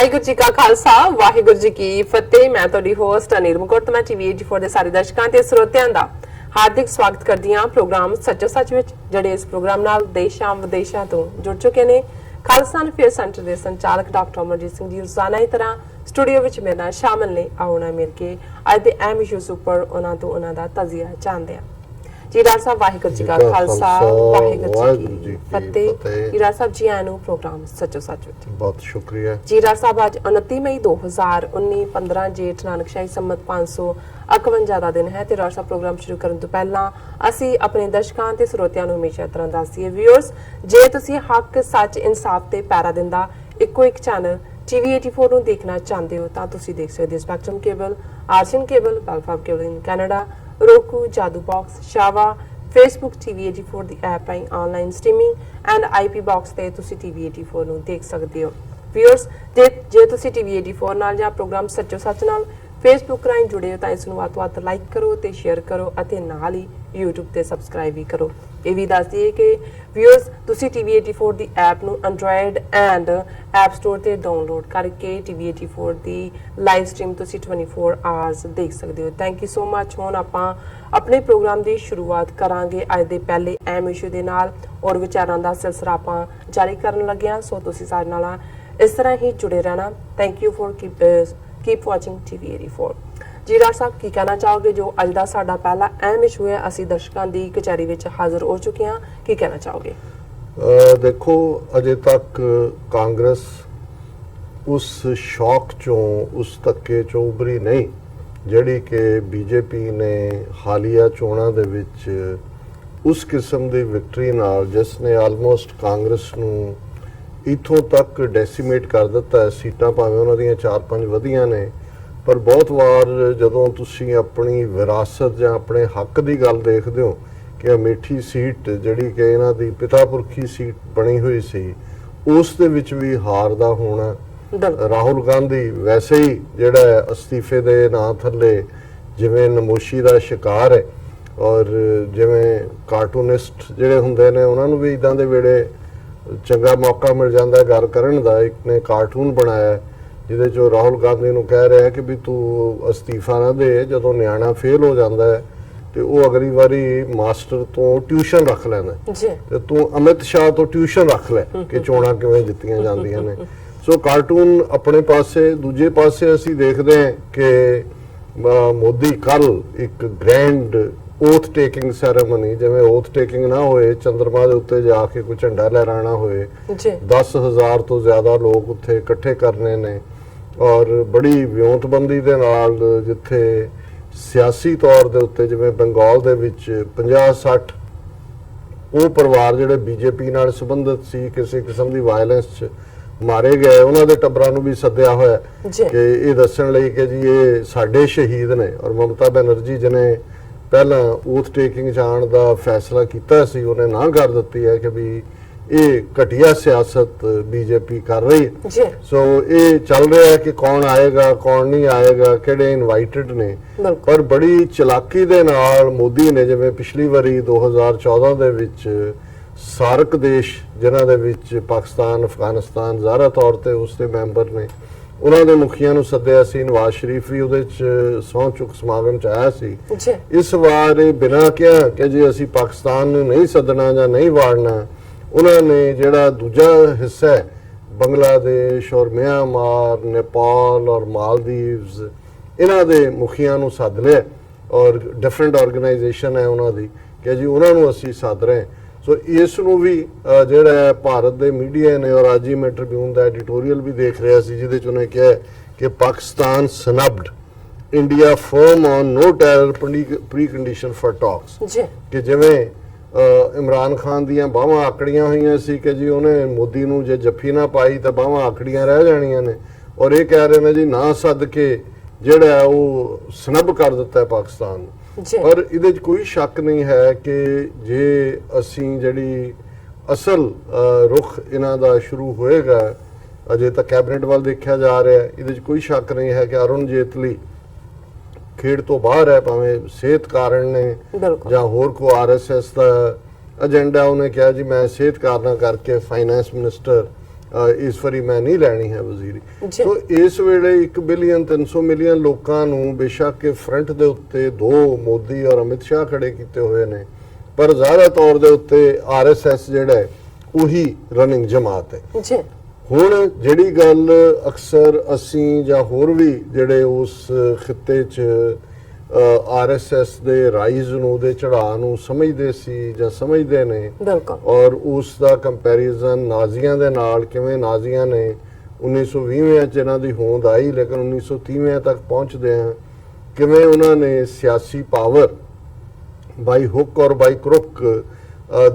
ਵਾਹਿਗੁਰੂ ਜੀ ਕਾ ਖਾਲਸਾ ਵਾਹਿਗੁਰੂ ਜੀ ਕੀ ਫਤਿਹ। ਮੈਂ ਤੁਹਾਡੀ ਹੋਸਟ ਅਨੀਲ ਮੁਕੁਰ ਤੇ ਮੈਂ ਟੀਵੀ 84 ਦੇ ਸਾਰੇ ਦਰਸ਼ਕਾਂ ਤੇ ਸਰੋਤਿਆਂ ਦਾ ਹਾਰਦਿਕ ਸਵਾਗਤ ਕਰਦੀ ਹਾਂ ਪ੍ਰੋਗਰਾਮ ਸੱਚੋ ਸੱਚ ਵਿੱਚ, ਜਿਹੜੇ ਇਸ ਪ੍ਰੋਗਰਾਮ ਨਾਲ ਦੇਸ਼ਾਂ ਵਿਦੇਸ਼ਾਂ ਤੋਂ ਜੁੜ ਚੁੱਕੇ ਨੇ। ਖਾਲਸਾ ਅਫੇਅਰ ਸੈਂਟਰ ਦੇ ਸੰਚਾਲਕ ਡਾਕਟਰ ਅਮਰਜੀਤ ਸਿੰਘ ਜੀ ਰੋਜ਼ਾਨਾ ਦੀ ਤਰ੍ਹਾਂ ਸਟੂਡੀਓ ਵਿੱਚ ਮੇਰੇ ਨਾਲ ਸ਼ਾਮਲ ਨੇ। ਆਉਣਾ ਮਿਲ ਕੇ ਅੱਜ ਦੇ ਅਹਿਮ ਇਸ਼ੂਜ਼ ਉੱਪਰ ਉਹਨਾਂ ਤੋਂ ਉਹਨਾਂ ਦਾ ਤਜ਼ੀਆ ਜਾਣਦੇ ਹਾਂ। ਜੀ ਡਾਕਟਰ ਸਾਹਿਬ ਵਾਹਿਗੁਰੂ ਜੀ ਕਾ ਖਾਲਸਾ ਵਾਹਿਗੁਰੂ ਜੀ ਕੀ ਫਤਿਹ। ਜੀ ਡਾਕਟਰ ਸਾਹਿਬ ਜੀ ਆਇਆਂ ਨੂੰ ਪ੍ਰੋਗਰਾਮ ਸੱਚੋ ਸੱਚ ਵਿੱਚ ਬਹੁਤ ਸ਼ੁਕਰੀਆ। ਜੀ ਡਾਕਟਰ ਸਾਹਿਬ ਅੱਜ 29 ਮਈ 2019 15 ਜੇਠ ਨਾਨਕਸ਼ਾਹੀ ਸੰਮਤ 551 ਦਾ ਦਿਨ ਹੈ ਤੇ ਡਾਕਟਰ ਸਾਹਿਬ ਪ੍ਰੋਗਰਾਮ ਸ਼ੁਰੂ ਕਰਨ ਤੋਂ ਪਹਿਲਾਂ ਅਸੀਂ ਆਪਣੇ ਦਰਸ਼ਕਾਂ ਤੇ ਸਰੋਤਿਆਂ ਨੂੰ ਹਮੇਸ਼ਾ ਤਰ੍ਹਾਂ ਦੱਸੀਏ ਵੀਅਰਸ, ਜੇ ਤੁਸੀਂ ਹੱਕ ਸੱਚ ਇਨਸਾਫ ਤੇ ਪੈਰਾ ਦਿੰਦਾ ਇੱਕੋ ਇੱਕ ਚੈਨਲ ਟੀਵੀ 84 ਨੂੰ ਦੇਖਣਾ ਚਾਹੁੰਦੇ ਹੋ ਤਾਂ ਤੁਸੀਂ ਦੇਖ ਸਕਦੇ ਹੋ ਸਪੈਕਟਰਮ ਕੇਬਲ, ਆਰਸੀਐਨ ਕੇਬਲ, ਬੈਲਫਾਮ cable in Canada, roku, Jadoo Box, Shava, Facebook TV 84 ਦੀ ਐਪ ਰਾਹੀਂ online streaming and IP box ਤੇ ਤੁਸੀਂ TV 84 ਨੂੰ ਦੇਖ ਸਕਦੇ ਹੋ। ਵੀਅਰਸ, ਜੇ ਤੁਸੀਂ TV 84 ਨਾਲ ਜਾਂ ਪ੍ਰੋਗਰਾਮ ਸੱਚੋ ਸੱਚ ਨਾਲ Facebook ਰਾਹੀਂ ਜੁੜੇ ਹੋ ਤਾਂ ਇਸ ਨੂੰ ਵੱਧ ਤੋਂ ਵੱਧ ਲਾਈਕ ਕਰੋ ਤੇ ਸ਼ੇਅਰ ਕਰੋ ਅਤੇ ਨਾਲ ਹੀ YouTube ਤੇ ਸਬਸਕ੍ਰਾਈਬ ਵੀ ਕਰੋ। ਇਹ ਵੀ ਦੱਸ ਦਈਏ ਕਿ ਵੀਅਰਸ ਤੁਸੀਂ TV 84 ਦੀ ਐਪ ਨੂੰ ਐਂਡਰੋਇਡ ਐਂਡ ਐਪ ਸਟੋਰ ਤੇ ਡਾਊਨਲੋਡ ਕਰਕੇ TV 84 ਦੀ ਲਾਈਵ ਸਟ੍ਰੀਮ ਤੁਸੀਂ 24 ਆਵਰਸ ਦੇਖ ਸਕਦੇ ਹੋ। Thank you so much. ਹੁਣ ਆਪਾਂ ਆਪਣੇ ਪ੍ਰੋਗਰਾਮ ਦੀ ਸ਼ੁਰੂਆਤ ਕਰਾਂਗੇ ਅੱਜ ਦੇ ਪਹਿਲੇ ਅਹਿਮ ਇਸ਼ੂ ਦੇ ਨਾਲ ਔਰ ਵਿਚਾਰਾਂ ਦਾ ਸਿਲਸਿਲਾ ਆਪਾਂ ਜਾਰੀ ਕਰਨ ਲੱਗੇ ਹਾਂ। ਸੋ ਤੁਸੀਂ ਸਾਡੇ ਨਾਲ ਇਸ ਤਰ੍ਹਾਂ ਹੀ ਜੁੜੇ ਰਹਿਣਾ। Thank you for keep watching TV 84। ਜੀ ਡਾਕਟਰ ਸਾਹਿਬ ਕੀ ਕਹਿਣਾ ਚਾਹੋਗੇ ਜੋ ਅੱਜ ਦਾ ਸਾਡਾ ਪਹਿਲਾ ਅਹਿਮ ਇਸ਼ੂ ਹੈ? ਅਸੀਂ ਦਰਸ਼ਕਾਂ ਦੀ ਕਚਹਿਰੀ ਵਿੱਚ ਹਾਜ਼ਰ ਹੋ ਚੁੱਕੇ ਹਾਂ, ਕੀ ਕਹਿਣਾ ਚਾਹੋਗੇ? ਦੇਖੋ, ਅਜੇ ਤੱਕ ਕਾਂਗਰਸ ਉਸ ਸ਼ੌਕ ਚੋਂ, ਉਸ ਧੱਕੇ ਚੋਂ ਉਭਰੀ ਨਹੀਂ ਜਿਹੜੀ ਕਿ ਬੀਜੇਪੀ ਨੇ ਹਾਲੀਆ ਚੋਣਾਂ ਦੇ ਵਿੱਚ ਉਸ ਕਿਸਮ ਦੀ ਵਿਕਟਰੀ ਨਾਲ, ਜਿਸ ਨੇ ਆਲਮੋਸਟ ਕਾਂਗਰਸ ਨੂੰ ਇੱਥੋਂ ਤੱਕ ਡੈਸੀਮੇਟ ਕਰ ਦਿੱਤਾ ਹੈ। ਸੀਟਾਂ ਭਾਵੇਂ ਉਹਨਾਂ ਦੀਆਂ 4-5 ਵਧੀਆਂ ਨੇ, ਪਰ ਬਹੁਤ ਵਾਰ ਜਦੋਂ ਤੁਸੀਂ ਆਪਣੀ ਵਿਰਾਸਤ ਜਾਂ ਆਪਣੇ ਹੱਕ ਦੀ ਗੱਲ ਦੇਖਦੇ ਹੋ ਕਿ ਅਮੇਠੀ ਸੀਟ ਜਿਹੜੀ ਕਿ ਇਹਨਾਂ ਦੀ ਪਿਤਾ ਪੁਰਖੀ ਸੀਟ ਬਣੀ ਹੋਈ ਸੀ, ਉਸ ਦੇ ਵਿੱਚ ਵੀ ਹਾਰ ਦਾ ਹੋਣਾ। ਰਾਹੁਲ ਗਾਂਧੀ ਵੈਸੇ ਹੀ ਜਿਹੜਾ ਅਸਤੀਫੇ ਦੇ ਨਾਂ ਥੱਲੇ ਜਿਵੇਂ ਨਮੋਸ਼ੀ ਦਾ ਸ਼ਿਕਾਰ ਹੈ, ਔਰ ਜਿਵੇਂ ਕਾਰਟੂਨਿਸਟ ਜਿਹੜੇ ਹੁੰਦੇ ਨੇ ਉਹਨਾਂ ਨੂੰ ਵੀ ਇਦਾਂ ਦੇ ਵੇਲੇ ਚੰਗਾ ਮੌਕਾ ਮਿਲ ਜਾਂਦਾ ਗੱਲ ਕਰਨ ਦਾ। ਇੱਕ ਨੇ ਕਾਰਟੂਨ ਬਣਾਇਆ ਜਿਹਦੇ 'ਚ ਰਾਹੁਲ ਗਾਂਧੀ ਨੂੰ ਕਹਿ ਰਿਹਾ ਕਿ ਵੀ ਤੂੰ ਅਸਤੀਫਾ ਨਾ ਦੇ, ਜਦੋਂ ਨਿਆਣਾ ਫੇਲ ਹੋ ਜਾਂਦਾ ਹੈ ਤੇ ਉਹ ਅਗਲੀ ਵਾਰੀ ਮਾਸਟਰ ਤੋਂ ਟਿਊਸ਼ਨ ਰੱਖ ਲੈਂਦਾ ਤੇ ਤੂੰ ਅਮਿਤ ਸ਼ਾਹ ਤੋਂ ਟਿਊਸ਼ਨ ਰੱਖ ਲੈ ਕਿ ਚੋਣਾਂ ਕਿਵੇਂ ਜਿੱਤੀਆਂ ਜਾਂਦੀਆਂ ਨੇ। ਸੋ ਕਾਰਟੂਨ ਆਪਣੇ ਪਾਸੇ, ਦੂਜੇ ਪਾਸੇ ਅਸੀਂ ਦੇਖਦੇ ਹਾਂ ਕਿ ਮੋਦੀ ਕੱਲ ਇੱਕ ਗ੍ਰੈਂਡ ਓਥ ਟੇਕਿੰਗ ਸੈਰੇਮਨੀ, ਜਿਵੇਂ ਓਥ ਟੇਕਿੰਗ ਨਾ ਹੋਏ, ਚੰਦਰਮਾ ਦੇ ਉੱਤੇ ਜਾ ਕੇ ਕੋਈ ਝੰਡਾ ਲਹਿਰਾਣਾ ਹੋਏ, 10,000 ਤੋਂ ਜ਼ਿਆਦਾ ਲੋਕ ਉੱਥੇ ਇਕੱਠੇ ਕਰਨੇ ਨੇ ਔਰ ਬੜੀ ਵਿਉਂਤਬੰਦੀ ਦੇ ਨਾਲ, ਜਿੱਥੇ ਸਿਆਸੀ ਤੌਰ ਦੇ ਉੱਤੇ ਜਿਵੇਂ ਬੰਗਾਲ ਦੇ ਵਿੱਚ 50-60 ਉਹ ਪਰਿਵਾਰ ਜਿਹੜੇ ਬੀਜੇਪੀ ਨਾਲ ਸੰਬੰਧਿਤ ਸੀ ਕਿਸੇ ਕਿਸਮ ਦੀ ਵਾਇਲੈਂਸ 'ਚ ਮਾਰੇ ਗਏ, ਉਹਨਾਂ ਦੇ ਟੱਬਰਾਂ ਨੂੰ ਵੀ ਸੱਦਿਆ ਹੋਇਆ ਕਿ ਇਹ ਦੱਸਣ ਲਈ ਕਿ ਜੀ ਇਹ ਸਾਡੇ ਸ਼ਹੀਦ ਨੇ। ਔਰ ਮਮਤਾ ਬੈਨਰਜੀ ਜਿਹਨੇ ਪਹਿਲਾਂ ਓਥ ਟੇਕਿੰਗ ਜਾਣ ਦਾ ਫੈਸਲਾ ਕੀਤਾ ਸੀ, ਉਹਨੇ ਨਾ ਕਰ ਦਿੱਤੀ ਹੈ ਕਿ ਵੀ ਇਹ ਘਟੀਆ ਸਿਆਸਤ ਬੀਜੇਪੀ ਕਰ ਰਹੀ ਹੈ। ਸੋ ਇਹ ਚੱਲ ਰਿਹਾ ਹੈ ਕਿ ਕੌਣ ਆਏਗਾ ਕੌਣ ਨਹੀਂ ਆਏਗਾ, ਕਿਹੜੇ ਇਨਵਾਈਟਡ ਨੇ। ਪਰ ਬੜੀ ਚਲਾਕੀ ਦੇ ਨਾਲ ਮੋਦੀ ਨੇ, ਜਿਵੇਂ ਪਿਛਲੀ ਵਾਰੀ 2014 ਦੇ ਵਿੱਚ ਸਾਰਕ ਦੇਸ਼ ਜਿਨ੍ਹਾਂ ਦੇ ਵਿੱਚ ਪਾਕਿਸਤਾਨ, ਅਫਗਾਨਿਸਤਾਨ ਜ਼ਾਹਰਾ ਤੌਰ ਤੇ ਉਸ ਦੇ ਮੈਂਬਰ ਨੇ, ਉਹਨਾਂ ਦੇ ਮੁਖੀਆਂ ਨੂੰ ਸੱਦਿਆ ਸੀ। ਨਵਾਜ਼ ਸ਼ਰੀਫ ਵੀ ਉਹਦੇ 'ਚ ਸਹੁੰ ਚੁੱਕ ਸਮਾਗਮ 'ਚ ਆਇਆ ਸੀ। ਇਸ ਵਾਰ ਇਹ ਬਿਨਾਂ ਕਿਹਾ ਕਿ ਜੇ ਅਸੀਂ ਪਾਕਿਸਤਾਨ ਨੂੰ ਨਹੀਂ ਸੱਦਣਾ ਜਾਂ ਨਹੀਂ ਵਾੜਨਾ, ਉਹਨਾਂ ਨੇ ਜਿਹੜਾ ਦੂਜਾ ਹਿੱਸਾ ਹੈ ਬੰਗਲਾਦੇਸ਼ ਔਰ ਮਿਆਂਮਾਰ, ਨੇਪਾਲ ਔਰ ਮਾਲਦੀਵਜ਼, ਇਹਨਾਂ ਦੇ ਮੁਖੀਆਂ ਨੂੰ ਸੱਦ ਲਿਆ ਔਰ ਡਿਫਰੈਂਟ ਆਰਗੇਨਾਈਜੇਸ਼ਨ ਹੈ ਉਹਨਾਂ ਦੀ ਕਿ ਜੀ ਉਹਨਾਂ ਨੂੰ ਅਸੀਂ ਸੱਦ ਰਹੇ। ਸੋ ਇਸ ਨੂੰ ਵੀ ਜਿਹੜਾ ਭਾਰਤ ਦੇ ਮੀਡੀਆ ਨੇ, ਔਰ ਅੱਜ ਹੀ ਮੈਂ ਟ੍ਰਿਬਿਊਨ ਦਾ ਐਡੀਟੋਰੀਅਲ ਵੀ ਦੇਖ ਰਿਹਾ ਸੀ ਜਿਹਦੇ 'ਚ ਉਹਨੇ ਕਿਹਾ ਕਿ Pakistan snubbed India firm on no terror precondition for talks, ਕਿ ਜਿਵੇਂ ਇਮਰਾਨ ਖਾਨ ਦੀਆਂ ਬਾਹਾਂ ਆਕੜੀਆਂ ਹੋਈਆਂ ਸੀ ਕਿ ਜੀ ਉਹਨੇ ਮੋਦੀ ਨੂੰ ਜੇ ਜੱਫੀ ਨਾ ਪਾਈ ਤਾਂ ਬਾਹਾਂ ਆਕੜੀਆਂ ਰਹਿ ਜਾਣੀਆਂ ਨੇ, ਔਰ ਇਹ ਕਹਿ ਰਹੇ ਨੇ ਜੀ ਨਾ ਸੱਦ ਕੇ ਜਿਹੜਾ ਉਹ ਸਨਬ ਕਰ ਦਿੱਤਾ ਪਾਕਿਸਤਾਨ ਨੂੰ। ਪਰ ਇਹਦੇ 'ਚ ਕੋਈ ਸ਼ੱਕ ਨਹੀਂ ਹੈ ਕਿ ਜੇ ਅਸੀਂ ਜਿਹੜੀ ਅਸਲ ਰੁਖ ਇਹਨਾਂ ਦਾ ਸ਼ੁਰੂ ਹੋਏਗਾ, ਅਜੇ ਤਾਂ ਕੈਬਨਿਟ ਵੱਲ ਦੇਖਿਆ ਜਾ ਰਿਹਾ, ਇਹਦੇ 'ਚ ਕੋਈ ਸ਼ੱਕ ਨਹੀਂ ਹੈ ਕਿ ਅਰੁਣ ਜੇਤਲੀ ਖੇਡ ਤੋਂ ਬਾਹਰ ਹੈ, ਭਾਵੇਂ ਸਿਹਤ ਕਾਰਨ ਨੇ ਜਾਂ ਹੋਰ ਕੋ RSS ਦਾ ਏਜੰਡਾ। ਉਹਨੇ ਕਿਹਾ ਜੀ ਮੈਂ ਸਿਹਤ ਕਾਰਨਾਂ ਕਰਕੇ ਫਾਈਨੈਂਸ ਮਿਨਿਸਟਰ ਇਸ ਵਾਰੀ ਮੈਂ ਨਹੀਂ ਲੈਣੀ ਹੈ ਵਜ਼ੀਰੀ। ਜੀ। ਸੋ ਇਸ ਵੇਲੇ 1 ਬਿਲੀਅਨ 300 ਮਿਲੀਅਨ ਲੋਕਾਂ ਨੂੰ ਬੇਸ਼ੱਕ ਕਿ ਫਰੰਟ ਦੇ ਉੱਤੇ ਦੋ ਮੋਦੀ ਔਰ ਅਮਿਤ ਸ਼ਾਹ ਖੜੇ ਕੀਤੇ ਹੋਏ ਨੇ, ਪਰ ਜ਼ਿਆਦਾ ਤੌਰ ਦੇ ਉੱਤੇ RSS ਜਿਹੜਾ ਹੈ ਉਹੀ ਰਨਿੰਗ ਜਮਾਤ ਹੈ। ਜੀ। ਹੁਣ ਜਿਹੜੀ ਗੱਲ ਅਕਸਰ ਅਸੀਂ ਜਾਂ ਹੋਰ ਵੀ ਜਿਹੜੇ ਉਸ ਖਿੱਤੇ 'ਚ RSS ਦੇ ਰਾਈਜ਼ ਨੂੰ, ਉਹਦੇ ਚੜਾਅ ਨੂੰ ਸਮਝਦੇ ਸੀ ਜਾਂ ਸਮਝਦੇ ਨੇ, ਬਿਲਕੁਲ, ਔਰ ਉਸ ਦਾ ਕੰਪੈਰੀਜ਼ਨ ਨਾਜ਼ੀਆਂ ਦੇ ਨਾਲ, ਕਿਵੇਂ ਨਾਜ਼ੀਆਂ ਨੇ 1920 'ਚ ਇਹਨਾਂ ਦੀ ਹੋਂਦ ਆਈ ਲੇਕਿਨ 1930 ਤੱਕ ਪਹੁੰਚਦੇ ਆ ਕਿਵੇਂ ਉਹਨਾਂ ਨੇ ਸਿਆਸੀ ਪਾਵਰ ਬਾਈ ਹੁੱਕ ਔਰ ਬਾਈ ਕਰੁੱਕ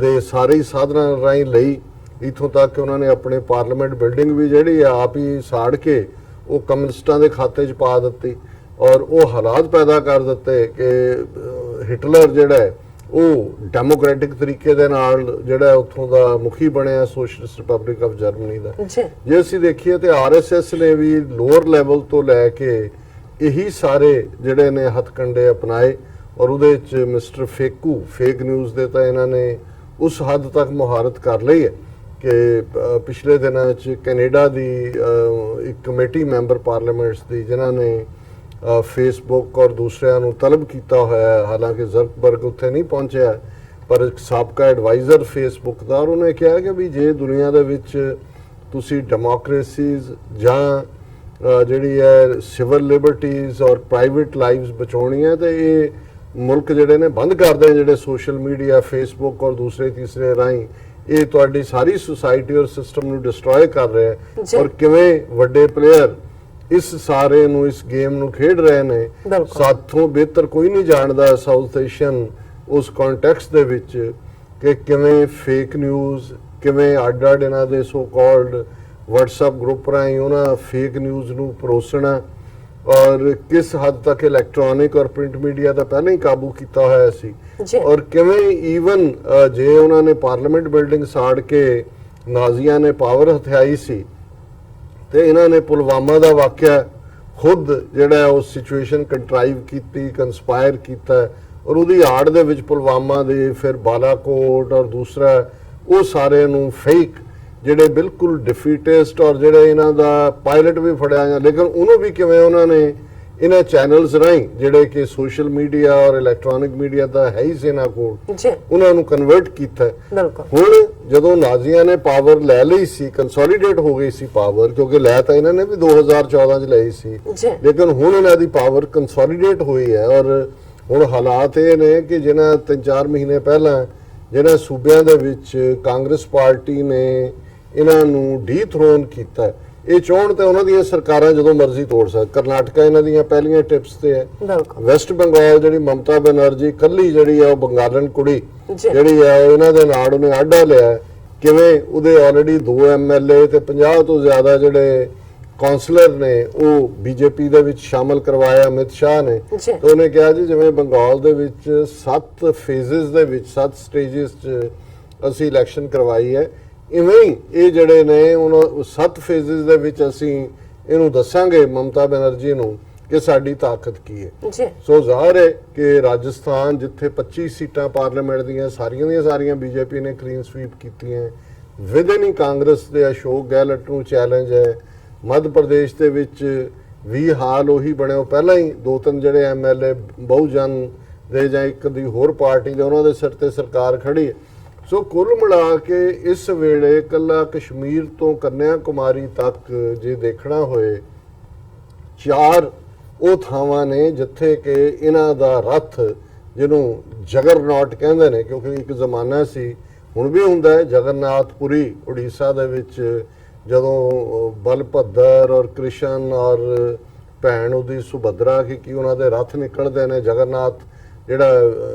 ਦੇ ਸਾਰੇ ਸਾਧਨਾਂ ਰਾਹੀਂ ਲਈ, ਇੱਥੋਂ ਤੱਕ ਕਿ ਉਹਨਾਂ ਨੇ ਆਪਣੇ ਪਾਰਲੀਮੈਂਟ ਬਿਲਡਿੰਗ ਵੀ ਜਿਹੜੀ ਆ ਆਪ ਹੀ ਸਾੜ ਕੇ ਉਹ ਕਮਿਊਨਿਸਟਾਂ ਦੇ ਖਾਤੇ 'ਚ ਪਾ ਦਿੱਤੀ ਔਰ ਉਹ ਹਾਲਾਤ ਪੈਦਾ ਕਰ ਦਿੱਤੇ ਕਿ ਹਿਟਲਰ ਜਿਹੜਾ ਹੈ ਉਹ ਡੈਮੋਕ੍ਰੈਟਿਕ ਤਰੀਕੇ ਦੇ ਨਾਲ ਜਿਹੜਾ ਉੱਥੋਂ ਦਾ ਮੁਖੀ ਬਣਿਆ ਸੋਸ਼ਲਿਸਟ ਰਿਪਬਲਿਕ ਆਫ ਜਰਮਨੀ ਦਾ। ਜੇ ਅਸੀਂ ਦੇਖੀਏ ਤੇ RSS ਨੇ ਵੀ ਲੋਅਰ ਲੈਵਲ ਤੋਂ ਲੈ ਕੇ ਇਹੀ ਸਾਰੇ ਜਿਹੜੇ ਨੇ ਹੱਥਕੰਡੇ ਅਪਣਾਏ ਔਰ ਉਹਦੇ 'ਚ ਮਿਸਟਰ ਫੇਕੂ ਫੇਕ ਨਿਊਜ਼ ਦੇ ਤਾਂ ਇਹਨਾਂ ਨੇ ਉਸ ਹੱਦ ਤੱਕ ਮੁਹਾਰਤ ਕਰ ਲਈ ਹੈ ਕਿ ਪਿਛਲੇ ਦਿਨਾਂ 'ਚ ਕੈਨੇਡਾ ਦੀ ਇੱਕ ਕਮੇਟੀ ਮੈਂਬਰ ਪਾਰਲੀਮੈਂਟਸ ਦੀ ਜਿਨ੍ਹਾਂ ਨੇ ਫੇਸਬੁੱਕ ਔਰ ਦੂਸਰਿਆਂ ਨੂੰ ਤਲਬ ਕੀਤਾ ਹੋਇਆ, ਹਾਲਾਂਕਿ ਜ਼ਰਕਬਰਗ ਉੱਥੇ ਨਹੀਂ ਪਹੁੰਚਿਆ, ਪਰ ਇੱਕ ਸਾਬਕਾ ਐਡਵਾਈਜ਼ਰ ਫੇਸਬੁੱਕ ਦਾ, ਔਰ ਉਹਨੇ ਕਿਹਾ ਕਿ ਵੀ ਜੇ ਦੁਨੀਆ ਦੇ ਵਿੱਚ ਤੁਸੀਂ ਡੈਮੋਕ੍ਰੇਸੀਜ਼ ਜਾਂ ਜਿਹੜੀ ਹੈ ਸਿਵਲ ਲਿਬਰਟੀਜ਼ ਔਰ ਪ੍ਰਾਈਵੇਟ ਲਾਈਵਸ ਬਚਾਉਣੀਆਂ ਤੇ ਇਹ ਮੁਲਕ ਜਿਹੜੇ ਨੇ ਬੰਦ ਕਰ ਦੇਣ, ਜਿਹੜੇ ਸੋਸ਼ਲ ਮੀਡੀਆ ਫੇਸਬੁੱਕ ਔਰ ਦੂਸਰੇ ਤੀਸਰੇ ਰਾਹੀਂ ਇਹ ਤੁਹਾਡੀ ਸਾਰੀ ਸੁਸਾਇਟੀ ਔਰ ਸਿਸਟਮ ਨੂੰ ਡਿਸਟਰੋਏ ਕਰ ਰਿਹਾ ਹੈ ਔਰ ਕਿਵੇਂ ਵੱਡੇ ਪਲੇਅਰ ਇਸ ਸਾਰੇ ਨੂੰ, ਇਸ ਗੇਮ ਨੂੰ ਖੇਡ ਰਹੇ ਨੇ। ਸਾਥੋਂ ਬਿਹਤਰ ਕੋਈ ਨਹੀਂ ਜਾਣਦਾ ਸਾਊਥ ਏਸ਼ੀਅਨ ਉਸ ਕੰਟੈਕਸਟ ਦੇ ਵਿੱਚ ਕਿ ਕਿਵੇਂ ਫੇਕ ਨਿਊਜ਼, ਕਿਵੇਂ ਅੱਡ-ਅੱਡ ਇਹਨਾਂ ਦੇ ਸੋ ਕਾਲਡ WhatsApp ਗਰੁੱਪ ਰਾਹੀਂ ਉਹਨਾਂ ਫੇਕ ਨਿਊਜ਼ ਨੂੰ ਪਰੋਸਣਾ ਔਰ ਕਿਸ ਹੱਦ ਤੱਕ ਇਲੈਕਟ੍ਰੋਨਿਕ ਔਰ ਪ੍ਰਿੰਟ ਮੀਡੀਆ ਦਾ ਪਹਿਲਾਂ ਹੀ ਕਾਬੂ ਕੀਤਾ ਹੋਇਆ ਸੀ ਔਰ ਕਿਵੇਂ ਈਵਨ ਜੇ ਉਹਨਾਂ ਨੇ ਪਾਰਲੀਮੈਂਟ ਬਿਲਡਿੰਗ ਸਾੜ ਕੇ ਨਾਜ਼ੀਆਂ ਨੇ ਪਾਵਰ ਹਥਿਆਈ ਸੀ ਤੇ ਇਹਨਾਂ ਨੇ ਪੁਲਵਾਮਾ ਦਾ ਵਾਕਿਆ ਖੁਦ ਜਿਹੜਾ ਉਸ ਸਿਚੁਏਸ਼ਨ ਕੰਟਰਾਈਵ ਕੀਤੀ, ਕੰਸਪਾਇਰ ਕੀਤਾ ਔਰ ਉਹਦੀ ਆੜ ਦੇ ਵਿੱਚ ਪੁਲਵਾਮਾ ਦੇ ਫਿਰ ਬਾਲਾਕੋਟ ਔਰ ਦੂਸਰਾ ਉਹ ਸਾਰੇ ਨੂੰ ਫੇਕ ਜਿਹੜੇ ਬਿਲਕੁਲ ਡਿਫੀਟਿਸਟ ਔਰ ਜਿਹੜੇ ਇਹਨਾਂ ਦਾ ਪਾਇਲਟ ਵੀ ਫੜਿਆ ਗਿਆ, ਲੇਕਿਨ ਉਹਨੂੰ ਵੀ ਕਿਵੇਂ ਉਹਨਾਂ ਨੇ ਇਹਨਾਂ ਚੈਨਲਸ ਰਾਹੀਂ ਜਿਹੜੇ ਕਿ ਸੋਸ਼ਲ ਮੀਡੀਆ ਔਰ ਇਲੈਕਟ੍ਰੋਨਿਕ ਮੀਡੀਆ ਦਾ ਹੈ ਹੀ ਸੀ ਇਹਨਾਂ ਕੋਲ, ਉਹਨਾਂ ਨੂੰ ਕਨਵਰਟ ਕੀਤਾ। ਹੁਣ ਜਦੋਂ ਨਾਜ਼ੀਆਂ ਨੇ ਪਾਵਰ ਲੈ ਲਈ ਸੀ, ਕੰਸੋਲੀਡੇਟ ਹੋ ਗਈ ਸੀ ਪਾਵਰ, ਕਿਉਂਕਿ ਲੈ ਤਾਂ ਇਹਨਾਂ ਨੇ ਵੀ 2014 ਚ ਲਈ ਸੀ, ਲੇਕਿਨ ਹੁਣ ਇਹਨਾਂ ਦੀ ਪਾਵਰ ਕੰਸੋਲੀਡੇਟ ਹੋਈ ਹੈ ਔਰ ਹੁਣ ਹਾਲਾਤ ਇਹ ਨੇ ਕਿ ਜਿਹਨਾਂ 3-4 ਮਹੀਨੇ ਪਹਿਲਾਂ ਜਿਹਨਾਂ ਸੂਬਿਆਂ ਦੇ ਵਿੱਚ ਕਾਂਗਰਸ ਪਾਰਟੀ ਨੇ ਇਹਨਾਂ ਨੂੰ ਡੀਥਰੋਨ ਕੀਤਾ, ਇਹ ਚਾਹਣ ਤੇ ਉਹਨਾਂ ਦੀਆਂ ਸਰਕਾਰਾਂ ਜਦੋਂ ਮਰਜ਼ੀ ਤੋੜ ਸਕਣ। ਕਰਨਾਟਕਾ ਇਹਨਾਂ ਦੀਆਂ ਪਹਿਲੀਆਂ ਟਿਪਸ ਤੇ ਹੈ, ਵੈਸਟ ਬੰਗਾਲ ਜਿਹੜੀ ਮਮਤਾ ਬੈਨਰਜੀ ਕੱਲੀ ਜਿਹੜੀ ਆ ਉਹ ਬੰਗਾਲਨ ਕੁੜੀ ਜਿਹੜੀ ਆ ਇਹਨਾਂ ਦੇ ਨਾਲ ਉਹਨੇ ਆਡਾ ਲਿਆ, ਕਿਵੇਂ ਉਹਦੇ ਆਲਰੇਡੀ 2 MLA ਤੇ 50 ਤੋਂ ਜ਼ਿਆਦਾ ਜਿਹੜੇ ਕਾਉਂਸਲਰ ਨੇ ਉਹ ਬੀਜੇਪੀ ਦੇ ਵਿੱਚ ਸ਼ਾਮਲ ਕਰਵਾਇਆ ਅਮਿਤ ਸ਼ਾਹ ਨੇ। ਤੇ ਉਹਨੇ ਕਿਹਾ ਜੀ ਜਿਵੇਂ ਬੰਗਾਲ ਦੇ ਵਿੱਚ 7 ਫੇਜ਼ਸ ਦੇ ਵਿੱਚ 7 ਸਟੇਜਸ 'ਚ ਅਸੀਂ ਇਲੈਕਸ਼ਨ ਕਰਵਾਈ ਹੈ, ਇਵੇਂ ਹੀ ਇਹ ਜਿਹੜੇ ਨੇ ਉਹਨਾਂ 7 ਫੇਜ਼ਸ ਦੇ ਵਿੱਚ ਅਸੀਂ ਇਹਨੂੰ ਦੱਸਾਂਗੇ ਮਮਤਾ ਬੈਨਰਜੀ ਨੂੰ ਕਿ ਸਾਡੀ ਤਾਕਤ ਕੀ ਹੈ। ਸੋ ਜ਼ਾਹਰ ਹੈ ਕਿ ਰਾਜਸਥਾਨ ਜਿੱਥੇ 25 ਸੀਟਾਂ ਪਾਰਲੀਮੈਂਟ ਦੀਆਂ ਸਾਰੀਆਂ ਬੀਜੇਪੀ ਨੇ ਕਲੀਨ ਸਵੀਪ ਕੀਤੀਆਂ, ਵਿਦਨ ਹੀ ਕਾਂਗਰਸ ਦੇ ਅਸ਼ੋਕ ਗਹਿਲੋਤ ਨੂੰ ਚੈਲੰਜ ਹੈ। ਮੱਧ ਪ੍ਰਦੇਸ਼ ਦੇ ਵਿੱਚ ਵੀ ਹਾਲ ਉਹੀ ਬਣਿਆ, ਪਹਿਲਾਂ ਹੀ 2-3 ਜਿਹੜੇ MLA ਬਹੁਜਨ ਦੇ ਜਾਂ ਇੱਕ ਦੀ ਹੋਰ ਪਾਰਟੀ ਦੇ ਉਹਨਾਂ ਦੇ ਸਿਰ ਤੇ ਸਰਕਾਰ ਖੜੀ ਹੈ। ਸੋ ਕੁੱਲ ਮਿਲਾ ਕੇ ਇਸ ਵੇਲੇ ਕੱਲਾ ਕਸ਼ਮੀਰ ਤੋਂ ਕੰਨਿਆ ਕੁਮਾਰੀ ਤੱਕ ਜੇ ਦੇਖਣਾ ਹੋਏ 4 ਉਹ ਥਾਵਾਂ ਨੇ ਜਿੱਥੇ ਕਿ ਇਹਨਾਂ ਦਾ ਰੱਥ, ਜਿਹਨੂੰ ਜਗਰਨੌਟ ਕਹਿੰਦੇ ਨੇ, ਕਿਉਂਕਿ ਇੱਕ ਜ਼ਮਾਨਾ ਸੀ, ਹੁਣ ਵੀ ਹੁੰਦਾ ਹੈ, ਜਗਨਨਾਥਪੁਰੀ ਉੜੀਸਾ ਦੇ ਵਿੱਚ ਜਦੋਂ ਬਲਭੱਦਰ ਔਰ ਕ੍ਰਿਸ਼ਨ ਔਰ ਭੈਣ ਉਹਦੀ ਸੁਭਦਰਾ ਕੀ ਉਹਨਾਂ ਦੇ ਰੱਥ ਨਿਕਲਦੇ ਨੇ, ਜਗਨਨਾਥ ਜਿਹੜਾ